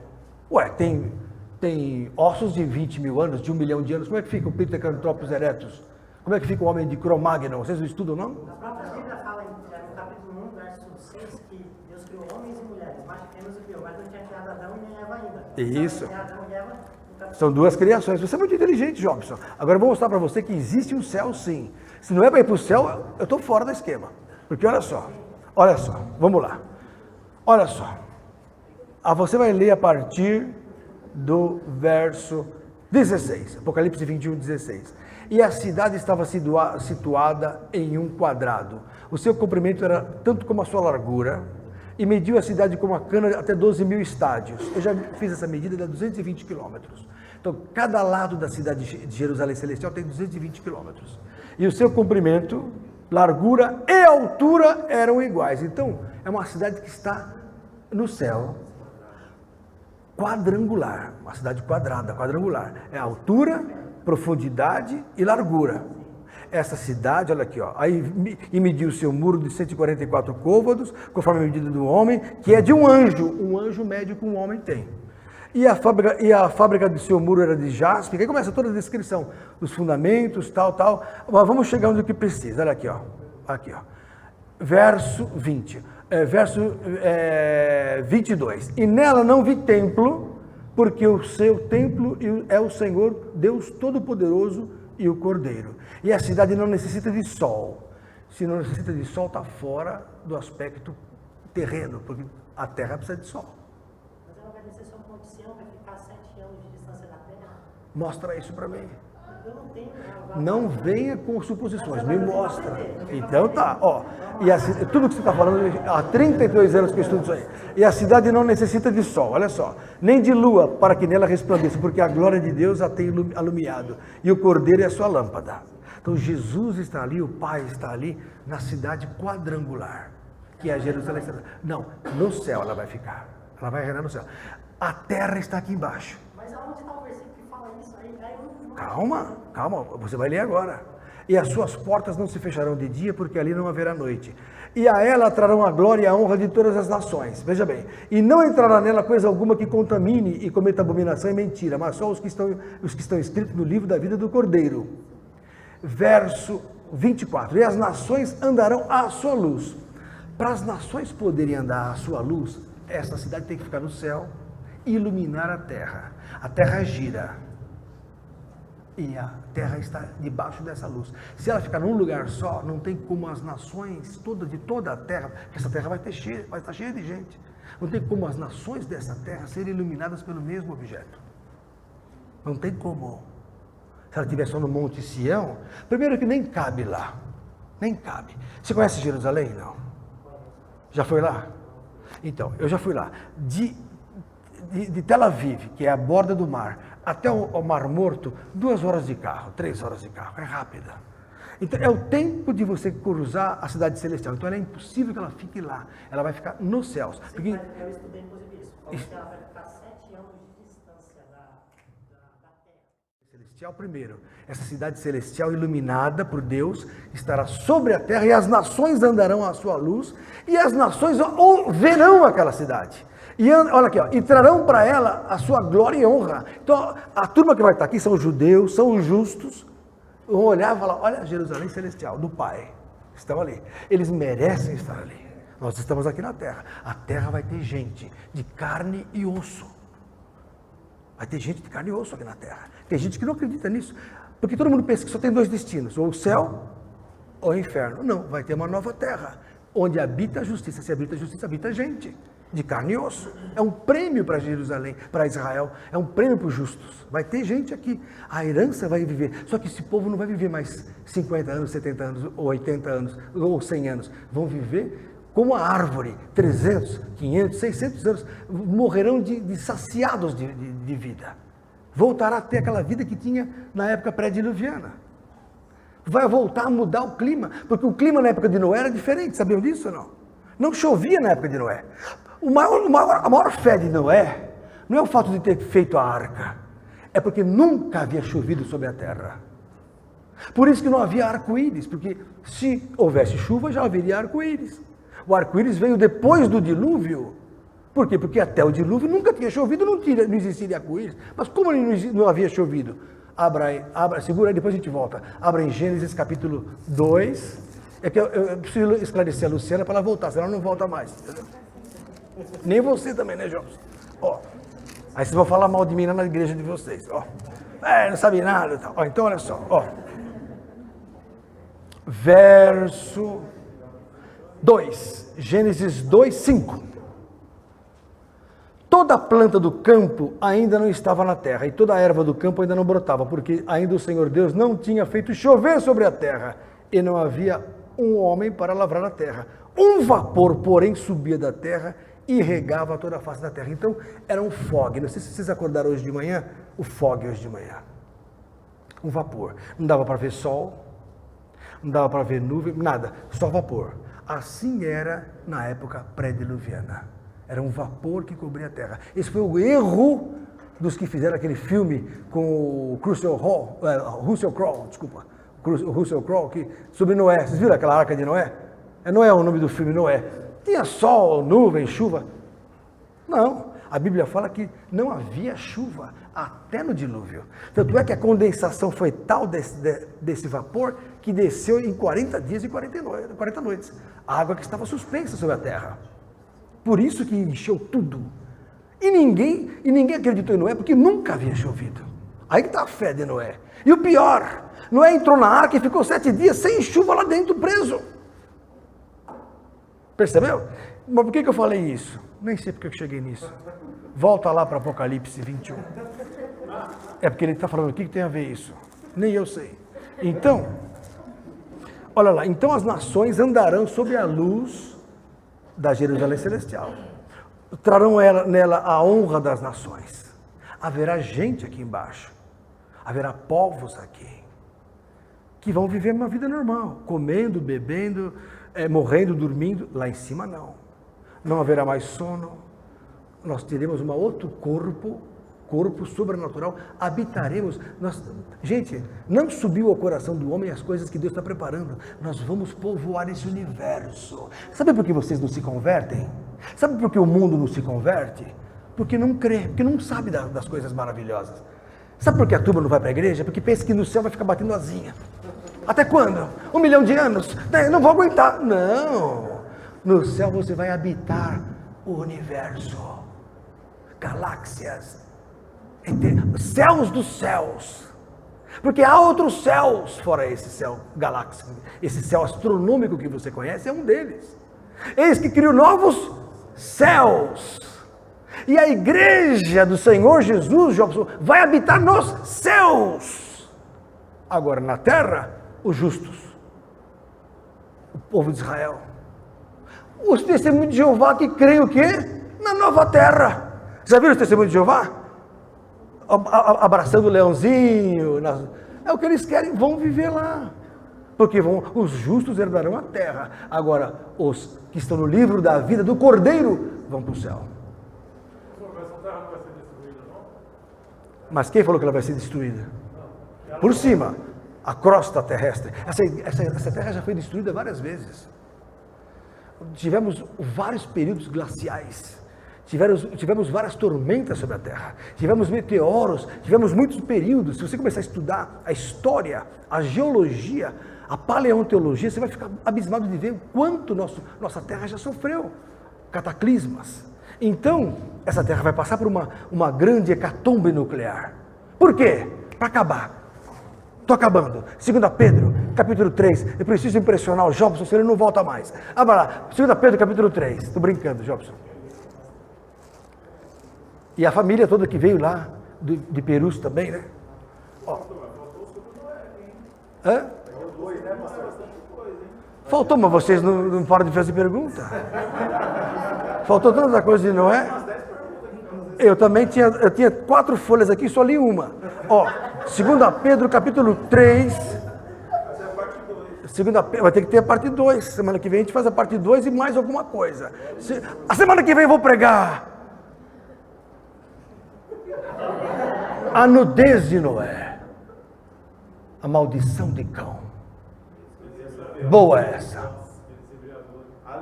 A: Ué, tem ossos de 20 mil anos, de 1 milhão de anos. Como é que fica o Pithecanthropus erectus? Como é que fica o homem de Cro-Magnon? Vocês não estudam, não?
D: A própria Bíblia fala no capítulo 1, verso 6, que Deus criou homens e mulheres, macho e fêmea criou, mas não tinha criado Adão e nem Eva ainda.
A: Isso.
D: Então, Adão e Eva, no capítulo
A: São 2 criações. Você é muito inteligente, Jobson. Agora eu vou mostrar para você que existe um céu, sim. Se não é para ir para o céu, eu estou fora do esquema. Porque olha só, vamos lá. Olha só. Você vai ler a partir do verso 16. Apocalipse 21, 16. E a cidade estava situada em um quadrado. O seu comprimento era tanto como a sua largura, e mediu a cidade com uma cana até 12.000 estádios. Eu já fiz essa medida, dá 220 quilômetros. Então, cada lado da cidade de Jerusalém Celestial tem 220 quilômetros. E o seu comprimento, largura e altura eram iguais. Então, é uma cidade que está no céu, quadrangular. Uma cidade quadrada, quadrangular. É altura, profundidade e largura. essa cidade, olha aqui, ó, aí e mediu o seu muro de 144 côvados, conforme a medida do homem, que é de um anjo médio que um homem tem. E a fábrica do seu muro era de jaspe, aí começa toda a descrição dos fundamentos, tal, mas vamos chegar onde que precisa, olha aqui, ó, verso 20, verso 22, e nela não vi templo, porque o seu templo é o Senhor, Deus Todo-Poderoso e o Cordeiro. E a cidade não necessita de sol. Se não necessita de sol, está fora do aspecto terreno, porque a terra precisa de sol.
D: Mas ela vai descer só com Sião, vai ficar 7 anos de distância da terra?
A: Mostra isso para mim.
D: Eu não tenho.
A: Não venha com suposições, me mostra. Então tá, ó. E tudo que você está falando, há 32 anos que eu estudo isso aí. E a cidade não necessita de sol, olha só. Nem de lua, para que nela resplandeça, porque a glória de Deus a tem alumiado. E o Cordeiro é a sua lâmpada. Então Jesus está ali, o Pai está ali, na cidade quadrangular, que é Jerusalém. Não, no céu ela vai ficar. Ela vai reinar no céu. A terra está aqui embaixo.
D: Mas aonde está o versículo que fala isso aí?
A: Calma, você vai ler agora. E as suas portas não se fecharão de dia, porque ali não haverá noite. E a ela trarão a glória e a honra de todas as nações. Veja bem, e não entrará nela coisa alguma que contamine e cometa abominação e mentira, mas só os que estão escritos no livro da vida do Cordeiro. Verso 24, e as nações andarão à sua luz. Para as nações poderem andar à sua luz, essa cidade tem que ficar no céu e iluminar a terra. A terra gira. E a terra está debaixo dessa luz. Se ela ficar num lugar só, não tem como as nações de toda a terra, porque essa terra vai estar cheia de gente. Não tem como as nações dessa terra serem iluminadas pelo mesmo objeto. Não tem como. Se ela estiver só no Monte Sião, primeiro que nem cabe lá. Nem cabe. Você conhece Jerusalém? Não. Já foi lá? Então, eu já fui lá. De Tel Aviv, que é a borda do mar, até o Mar Morto, 2 horas de carro, 3 horas de carro, é rápida. Então é o tempo de você cruzar a cidade celestial. Então é impossível que ela fique lá, ela vai ficar nos céus. Porque...
D: Eu estudei inclusive isso, falou que ela vai ficar 7 anos de distância da terra.
A: Celestial primeiro, essa cidade celestial iluminada por Deus estará sobre a terra e as nações andarão à sua luz e as nações verão aquela cidade. E olha aqui, ó, e trarão para ela a sua glória e honra. Então, a turma que vai estar aqui são os judeus, são os justos. Vão olhar e falar, olha, Jerusalém celestial, do Pai, estão ali. Eles merecem estar ali. Nós estamos aqui na terra. A terra vai ter gente de carne e osso. Vai ter gente de carne e osso aqui na terra. Tem gente que não acredita nisso. Porque todo mundo pensa que só tem 2 destinos, ou o céu ou o inferno. Não, vai ter uma nova terra, onde habita a justiça. Se habita a justiça, habita a gente. De carne e osso. É um prêmio para Jerusalém, para Israel, é um prêmio para os justos. Vai ter gente aqui, a herança vai viver. Só que esse povo não vai viver mais 50 anos, 70 anos, ou 80 anos, ou 100 anos. Vão viver como a árvore, 300, 500, 600 anos. Morrerão de saciados de vida. Voltará a ter aquela vida que tinha na época pré-diluviana. Vai voltar a mudar o clima, porque o clima na época de Noé era diferente, sabiam disso ou não? Não chovia na época de Noé. A maior fé de Noé não é o fato de ter feito a arca, é porque nunca havia chovido sobre a terra. Por isso que não havia arco-íris, porque se houvesse chuva já haveria arco-íris. O arco-íris veio depois do dilúvio. Por quê? Porque até o dilúvio nunca tinha chovido, não existiria arco-íris. Mas como não havia chovido? Segura aí, depois a gente volta. Abra em Gênesis capítulo 2. É que eu preciso esclarecer a Luciana para ela voltar, senão ela não volta mais. Nem você também, né, João? Ó, aí vocês vão falar mal de mim lá na igreja de vocês. Ó, não sabe nada e tal. Ó, então olha só, ó. Verso 2, Gênesis 2, 5. Toda a planta do campo ainda não estava na terra, e toda a erva do campo ainda não brotava, porque ainda o Senhor Deus não tinha feito chover sobre a terra, e não havia um homem para lavrar a terra. Um vapor, porém, subia da terra e regava toda a face da terra. Então, era um fog. Não sei se vocês acordaram hoje de manhã, o fog hoje de manhã. Um vapor. Não dava para ver sol, não dava para ver nuvem, nada, só vapor. Assim era na época pré-diluviana. Era um vapor que cobria a terra. Esse foi o erro dos que fizeram aquele filme com o Russell Crowe, o Russell Crowe, sobre Noé. Vocês viram aquela arca de Noé? Noé é o nome do filme, Noé. Tinha sol, nuvem, chuva. Não, a Bíblia fala que não havia chuva até no dilúvio. Tanto é que a condensação foi tal desse vapor que desceu em 40 dias e 40 noites. A água que estava suspensa sobre a terra. Por isso que encheu tudo. E ninguém acreditou em Noé porque nunca havia chovido. Aí que está a fé de Noé. E o pior, Noé entrou na arca e ficou 7 dias sem chuva lá dentro, preso. Percebeu? Mas por que eu falei isso? Nem sei porque eu cheguei nisso. Volta lá para Apocalipse 21. É porque ele está falando, o que tem a ver isso? Nem eu sei. Então, olha lá, então as nações andarão sob a luz da Jerusalém Celestial. Trarão nela a honra das nações. Haverá gente aqui embaixo. Haverá povos aqui. Que vão viver uma vida normal. Comendo, bebendo, morrendo, dormindo. Lá em cima não. Não haverá mais sono. Nós teremos um outro corpo sobrenatural. Habitaremos. Gente, não subiu ao coração do homem as coisas que Deus está preparando. Nós vamos povoar esse universo. Sabe por que vocês não se convertem? Sabe por que o mundo não se converte? Porque não crê, porque não sabe das coisas maravilhosas. Sabe por que a turma não vai para a igreja? Porque pensa que no céu vai ficar batendo asinha. Até quando? 1 milhão de anos? Não vou aguentar. Não. No céu você vai habitar o universo. Galáxias. Céus dos céus. Porque há outros céus fora esse céu galáxico. Esse céu astronômico que você conhece é um deles. Eis que criou novos céus. E a igreja do Senhor Jesus, Jobson, vai habitar nos céus. Agora, na terra, os justos. O povo de Israel. Os testemunhos de Jeová que creem o quê? Na nova terra. Já viram os testemunhos de Jeová? Abraçando o leãozinho. É o que eles querem, vão viver lá. Porque os justos herdarão a terra. Agora, os que estão no livro da vida do Cordeiro vão para o céu.
B: Essa terra não vai ser destruída, não?
A: Mas quem falou que ela vai ser destruída? Por cima, a crosta terrestre. Essa terra já foi destruída várias vezes. Tivemos vários períodos glaciais. Tivemos várias tormentas sobre a terra. Tivemos meteoros. Tivemos muitos períodos. Se você começar a estudar a história, a geologia, a paleontologia, você vai ficar abismado de ver o quanto nossa terra já sofreu cataclismas. Então, essa terra vai passar por uma grande hecatombe nuclear. Por quê? Para acabar. Estou acabando. 2 Pedro, capítulo 3. Eu preciso impressionar o Jobson, senão ele não volta mais. Abra lá. 2 Pedro, capítulo 3. Estou brincando, Jobson. E a família toda que veio lá, de Perus também, né? Ó. Hã? Faltou, mas vocês não param de fazer pergunta? Faltou tanta coisa de Noé? Eu também tinha 4 folhas aqui, só li uma. Ó, 2 Pedro, capítulo 3. Vai ter que ter a parte 2. Semana que vem a gente faz a parte 2 e mais alguma coisa. A semana que vem eu vou pregar a nudez de Noé. A maldição de Cão. Boa essa.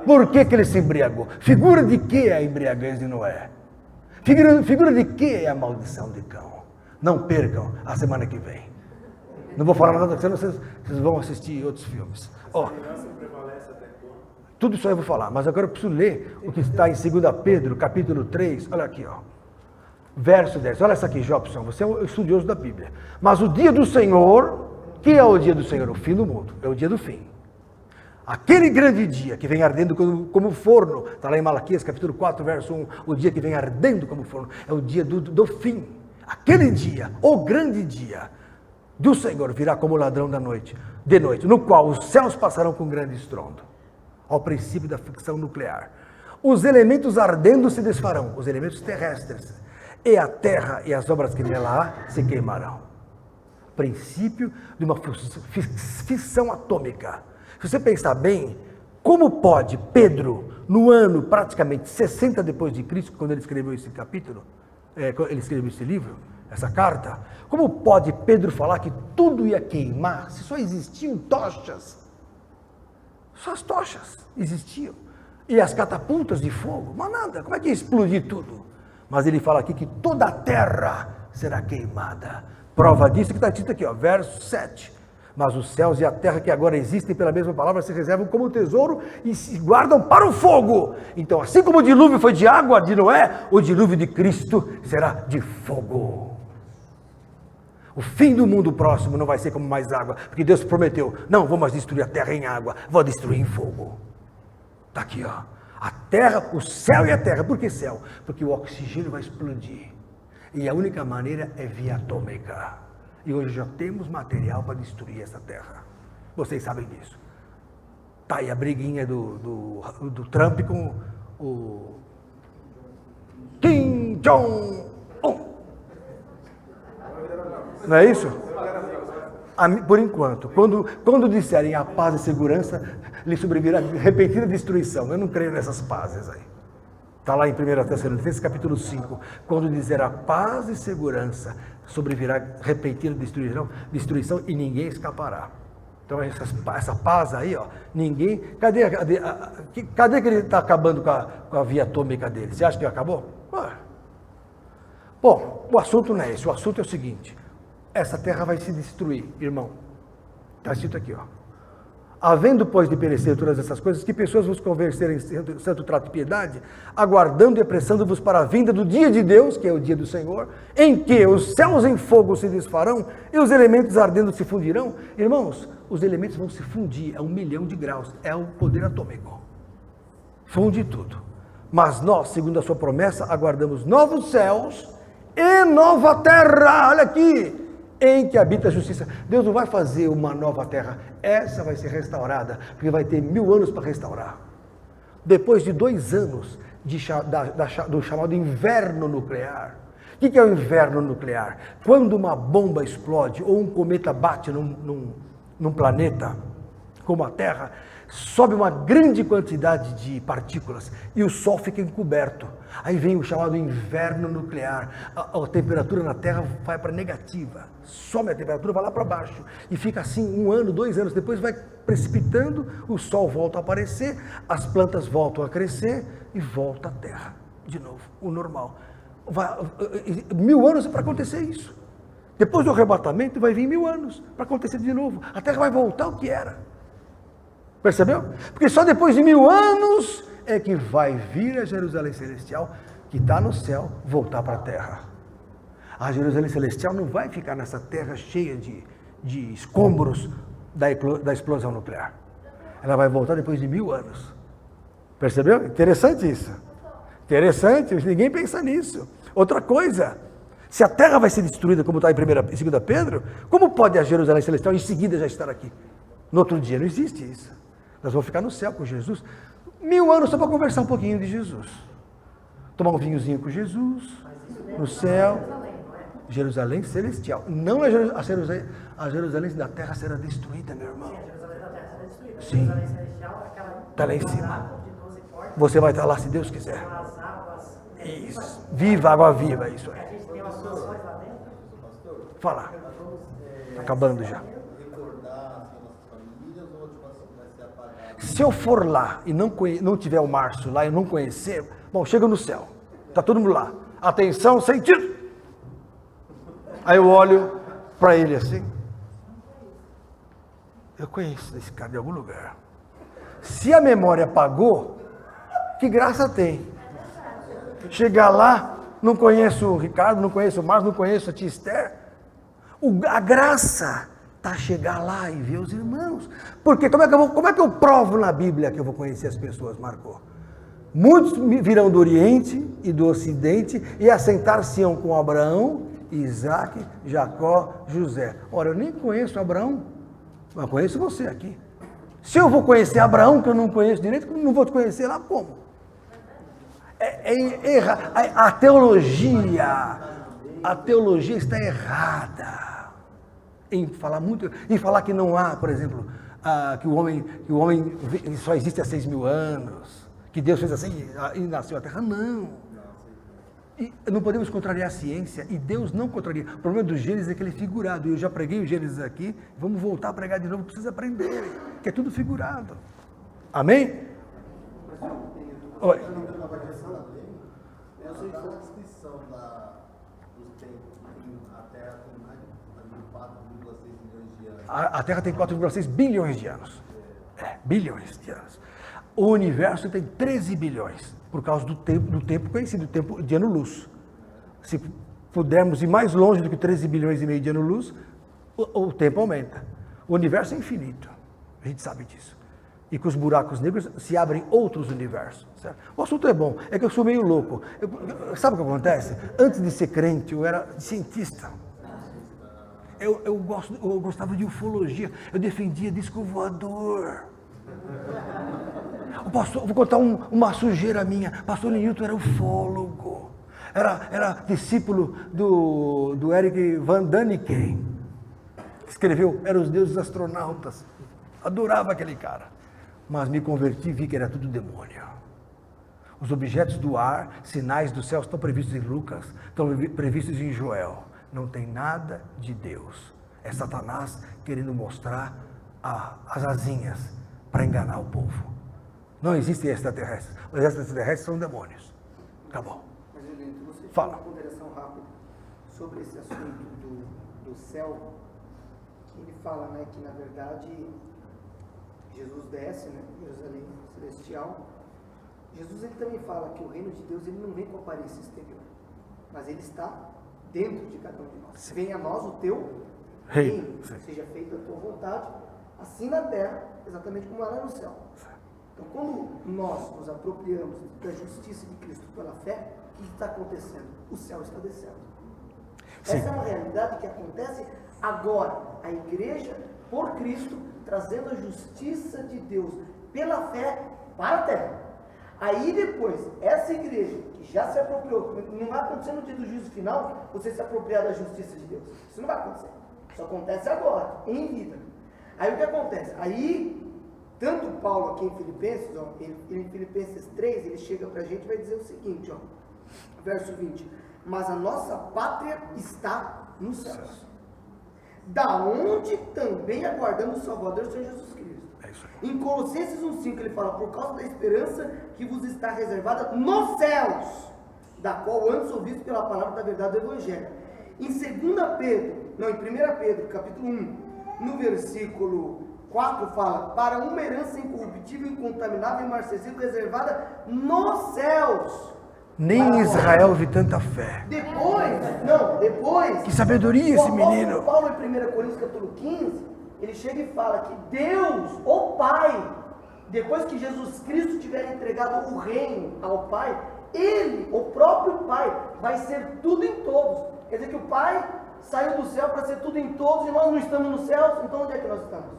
A: Por que ele se embriagou? Figura de que é a embriaguez de Noé? Figura de que é a maldição de Cão? Não percam a semana que vem. Não vou falar nada, senão vocês vão assistir outros filmes. Ó, tudo isso aí eu vou falar, mas agora eu preciso ler o que está em 2 Pedro, capítulo 3. Olha aqui, ó. Verso 10. Olha essa aqui, Jobson. Você é um estudioso da Bíblia. Mas o dia do Senhor, que é o dia do Senhor? O fim do mundo. É o dia do fim. Aquele grande dia que vem ardendo como forno, está lá em Malaquias, capítulo 4, verso 1, o dia que vem ardendo como forno, é o dia do fim. Aquele dia, o grande dia do Senhor, virá como ladrão de noite, no qual os céus passarão com grande estrondo, ao princípio da ficção nuclear. Os elementos ardendo se desfarão, os elementos terrestres, e a terra e as obras que nela há se queimarão. Princípio de uma fissão atômica. Se você pensar bem, como pode Pedro, no ano praticamente 60 depois de Cristo, quando ele escreveu esse capítulo, ele escreveu esse livro, essa carta? Como pode Pedro falar que tudo ia queimar se só existiam tochas? Só as tochas existiam. E as catapultas de fogo, mas nada, como é que ia explodir tudo? Mas ele fala aqui que toda a terra será queimada. Prova disso que está escrito aqui, ó, verso 7. Mas os céus e a terra que agora existem pela mesma palavra se reservam como tesouro e se guardam para o fogo. Então, assim como o dilúvio foi de água de Noé, o dilúvio de Cristo será de fogo. O fim do mundo próximo não vai ser como mais água, porque Deus prometeu, não vou mais destruir a terra em água, vou destruir em fogo. Está aqui, ó. A terra, o céu e a terra. Por que céu? Porque o oxigênio vai explodir. E a única maneira é via atômica. E hoje já temos material para destruir essa terra. Vocês sabem disso. Tá aí a briguinha do Trump com o Kim Jong-un. Não é isso? Por enquanto, quando disserem a paz e segurança, lhe sobrevirá repentina destruição. Eu não creio nessas pazes aí. Está lá em 1 Tessalonicenses capítulo 5. Quando dizer a paz e segurança, sobrevirá repentina destruição e ninguém escapará. Então essa paz aí, ó, ninguém... Cadê que ele está acabando com a via atômica dele? Você acha que acabou? Bom, o assunto não é esse. O assunto é o seguinte. Essa terra vai se destruir, irmão. Está escrito aqui, ó. Havendo, pois, de perecer todas essas coisas, que pessoas vos convencerem em santo trato e piedade, aguardando e apressando-vos para a vinda do dia de Deus, que é o dia do Senhor, em que os céus em fogo se desfarão e os elementos ardendo se fundirão. Irmãos, os elementos vão se fundir a 1.000.000 de graus, é o poder atômico. Funde tudo. Mas nós, segundo a sua promessa, aguardamos novos céus e nova terra. Olha aqui. Em que habita a justiça. Deus não vai fazer uma nova terra, essa vai ser restaurada, porque vai ter 1000 anos para restaurar. Depois de 2 anos do chamado inverno nuclear. O que é o inverno nuclear? Quando uma bomba explode ou um cometa bate num planeta, como a Terra, sobe uma grande quantidade de partículas e o Sol fica encoberto. Aí vem o chamado inverno nuclear. A temperatura na Terra vai para negativa. Some a temperatura, vai lá para baixo. E fica assim 1 ano, 2 anos. Depois vai precipitando, o Sol volta a aparecer, as plantas voltam a crescer e volta a Terra. De novo, o normal. 1000 anos é para acontecer isso. Depois do arrebatamento vai vir 1000 anos para acontecer de novo. A Terra vai voltar ao que era. Percebeu? Porque só depois de 1000 anos é que vai vir a Jerusalém Celestial, que está no céu, voltar para a terra. A Jerusalém Celestial não vai ficar nessa terra cheia de escombros da explosão nuclear. Ela vai voltar depois de 1000 anos. Percebeu? Interessante isso. Interessante, ninguém pensa nisso. Outra coisa, se a terra vai ser destruída, como está em 1 e 2 Pedro, como pode a Jerusalém Celestial em seguida já estar aqui? No outro dia, não existe isso. Nós vamos ficar no céu com Jesus. 1000 anos só para conversar um pouquinho de Jesus. Tomar um vinhozinho com Jesus, no céu. Jerusalém Celestial. Não a Jerusalém da terra será destruída, meu irmão.
D: A Jerusalém da terra será destruída.
A: Sim.
D: Jerusalém Celestial é aquela...
A: Está lá em cima.
D: de 12 portas,
A: Você vai estar lá se Deus quiser.
D: as águas...
A: Isso. Viva, água viva, isso
D: A
A: é.
D: gente tem umas soluções lá dentro.
A: Fala. Acabando já. Se eu for lá e não tiver o Márcio lá e não conhecer, bom, chega no céu. Está todo mundo lá. Atenção, sentido. Aí eu olho para ele assim. Eu conheço esse cara de algum lugar. Se a memória apagou, que graça tem? Chegar lá, não conheço o Ricardo, não conheço o Márcio, não conheço a tia Esther. A graça está a chegar lá e ver os irmãos. Porque como é que eu provo na Bíblia que eu vou conhecer as pessoas, Marcos? Muitos virão do Oriente e do Ocidente e assentar-se-ão com Abraão, Isaac, Jacó, José. Ora, eu nem conheço Abraão, mas conheço você aqui. Se eu vou conhecer Abraão, que eu não conheço direito, não vou te conhecer lá como? A teologia está errada em falar que não há, por exemplo, que o homem só existe há 6.000 anos, que Deus fez assim e nasceu a terra. Não. E não podemos contrariar a ciência, e Deus não contraria. O problema do Gênesis é que ele é figurado. Eu já preguei o Gênesis aqui, vamos voltar a pregar de novo, precisa aprender, que é tudo figurado. Amém? Oi.
B: Eu sei que a descrição dos tempos, a Terra tem mais de 4,6 milhões de anos.
A: A Terra tem 4,6 bilhões de anos. Bilhões de anos. O universo tem 13 bilhões, por causa do tempo conhecido, o tempo de ano-luz. Se pudermos ir mais longe do que 13 bilhões e meio de ano-luz, o tempo aumenta. O universo é infinito, a gente sabe disso. E com os buracos negros se abrem outros universos. Certo? O assunto é bom, é que eu sou meio louco. Sabe o que acontece? Antes de ser crente, eu era cientista. Eu gostava de ufologia, eu defendia disco voador. O pastor, vou contar uma sujeira minha. Pastor Newton era ufólogo. Era discípulo do Eric Van Daniken. Escreveu, eram os deuses astronautas. Adorava aquele cara. Mas me converti e vi que era tudo demônio. Os objetos do ar, sinais do céu, estão previstos em Lucas, estão previstos em Joel. Não tem nada de Deus. É Satanás querendo mostrar as asinhas para enganar o povo. Não existem extraterrestres. Os extraterrestres são demônios. Acabou.
E: Mas, Julito, você
A: Fala.
E: fala uma ponderação rápida sobre esse assunto do céu, que ele fala, né, que na verdade Jesus desce, né, Jerusalém celestial. Jesus ele também fala que o reino de Deus ele não vem com aparência exterior, mas ele está dentro de cada um de nós. Venha a nós o teu reino, seja feita a tua vontade, assim na terra, exatamente como ela é no céu. Então, quando nós nos apropriamos da justiça de Cristo pela fé, o que está acontecendo? O céu está descendo.
A: Sim.
E: Essa é uma realidade que acontece agora. A igreja, por Cristo, trazendo a justiça de Deus pela fé para a terra. Aí depois, essa igreja que já se apropriou, não vai acontecer no dia do juízo final, você se apropriar da justiça de Deus. Isso não vai acontecer. Isso acontece agora, em vida. Aí o que acontece? Aí, tanto Paulo aqui em Filipenses, ó, em Filipenses 3, ele chega para a gente e vai dizer o seguinte, ó, verso 20: mas a nossa pátria está nos céus, da onde também aguardamos o Salvador, Senhor Jesus Cristo.
A: É isso aí.
E: Em Colossenses 1,5 ele fala, por causa da esperança que vos está reservada nos céus, da qual antes ouvistes pela palavra da verdade do Evangelho. Em 1 Pedro, capítulo 1, no versículo 4 fala, para uma herança incorruptível, incontaminável e imarcessível, reservada nos céus.
A: Nem em Israel vi tanta fé.
E: Depois.
A: Que sabedoria esse menino.
E: Paulo em 1 Coríntios capítulo 15, ele chega e fala que Deus, o Pai, depois que Jesus Cristo tiver entregado o reino ao Pai, Ele, o próprio Pai, vai ser tudo em todos. Quer dizer que o Pai saiu do céu para ser tudo em todos e nós não estamos nos céus, então onde é que nós estamos?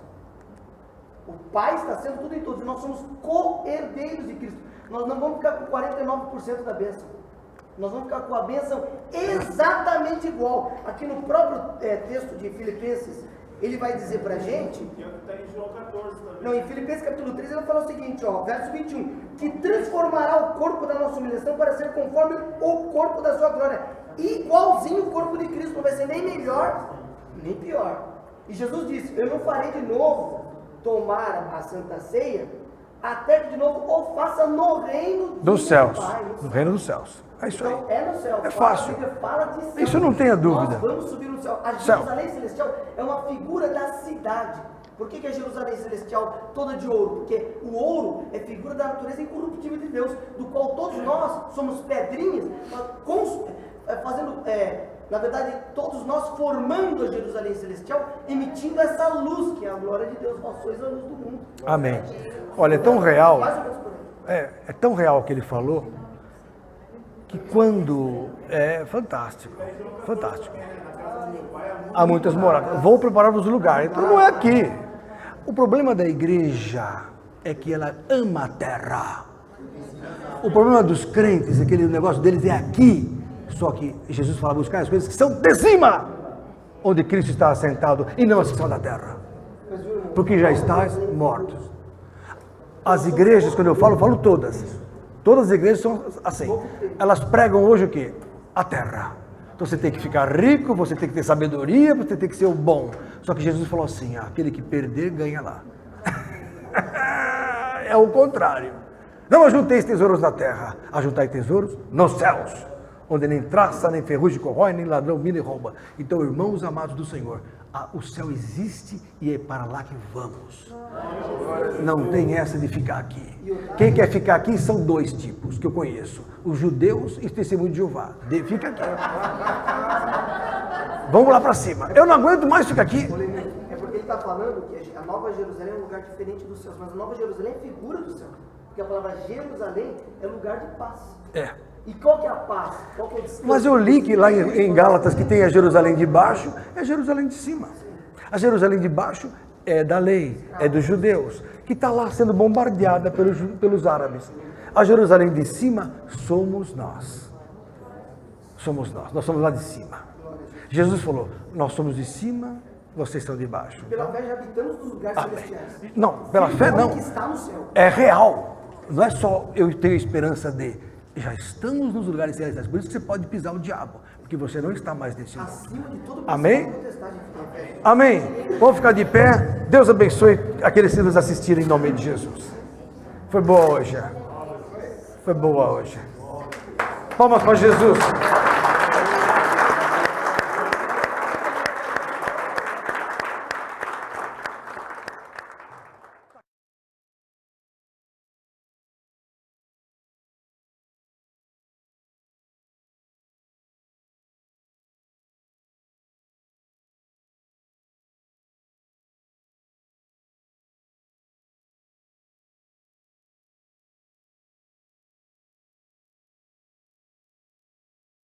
E: O Pai está sendo tudo em todos e nós somos co-herdeiros de Cristo. Nós não vamos ficar com 49% da bênção. Nós vamos ficar com a bênção exatamente igual. Aqui no próprio texto de Filipenses, ele vai dizer pra gente...
F: E é o que está em João 14 também.
E: Não, em Filipenses capítulo 3 ele fala o seguinte, ó, verso 21, que transformará o corpo da nossa humilhação para ser conforme o corpo da sua glória. Igualzinho o corpo de Cristo, não vai ser nem melhor, nem pior. E Jesus disse, eu não farei de novo tomar a Santa Ceia, até que de novo o faça no reino
A: Dos céus.
E: Pai,
A: No reino dos céus. É isso aí.
E: Então, é no céu.
A: É fácil.
E: A Bíblia fala de céu.
A: Isso não tenha dúvida.
E: Nós vamos subir no céu. A
A: Céu.
E: Jerusalém Celestial é uma figura da cidade. Por que a Jerusalém Celestial toda de ouro? Porque o ouro é figura da natureza incorruptível de Deus, do qual todos nós somos pedrinhas, fazendo, na verdade, todos nós formando a Jerusalém Celestial, emitindo essa luz, que é a glória de Deus. Vós sois a luz do mundo.
A: Amém. Olha, é tão real,
E: Mais ou menos por aí.
A: é tão real o que ele falou, que quando... É fantástico, fantástico. Há muitas moradas. Vou preparar os lugares. Então não é aqui. O problema da igreja é que ela ama a terra. O problema dos crentes é que o negócio deles é aqui. Só que Jesus fala buscar as coisas que são de cima, onde Cristo está assentado, e não as que são da terra. Porque já estáis mortos. As igrejas, quando eu falo todas. Todas as igrejas são assim. Elas pregam hoje o quê? a terra. Então você tem que ficar rico, você tem que ter sabedoria, você tem que ser o bom. Só que Jesus falou assim, aquele que perder, ganha lá. É o contrário. Não ajunteis tesouros na terra, ajuntai tesouros nos céus, onde nem traça, nem ferrugem corrói, nem ladrão mina e rouba. Então, irmãos amados do Senhor, o céu existe e é para lá que vamos. Não tem essa de ficar aqui. Quem quer ficar aqui são dois tipos que eu conheço: os judeus e os testemunhos de Jeová. Fica aqui. Vamos lá para cima. Eu não aguento mais ficar aqui.
E: É porque ele está falando que a Nova Jerusalém é um lugar diferente dos céus, mas a Nova Jerusalém é figura do céu. Porque a palavra Jerusalém é lugar de paz.
A: É.
E: E qual que é a paz? Qual que é o descanso?
A: Mas eu li que lá em Gálatas que tem a Jerusalém de baixo, é a Jerusalém de cima. A Jerusalém de baixo é da lei, é dos judeus, que está lá sendo bombardeada pelos árabes. A Jerusalém de cima somos nós. Somos nós somos lá de cima. Jesus falou, nós somos de cima, vocês estão de baixo.
E: Pela fé já habitamos nos lugares celestiais.
A: Não, pela fé não.
E: Que está no céu.
A: É real. Não é só eu tenho esperança de... Já estamos nos lugares celestiais. Por isso que você pode pisar o diabo. Porque você não está mais nesse mundo.
E: Acima de todo
A: Amém?
E: potestade de fé.
A: Amém. Vamos ficar de pé. Deus abençoe aqueles que nos assistiram em nome de Jesus. Foi boa hoje. Foi boa hoje. Palmas para Jesus.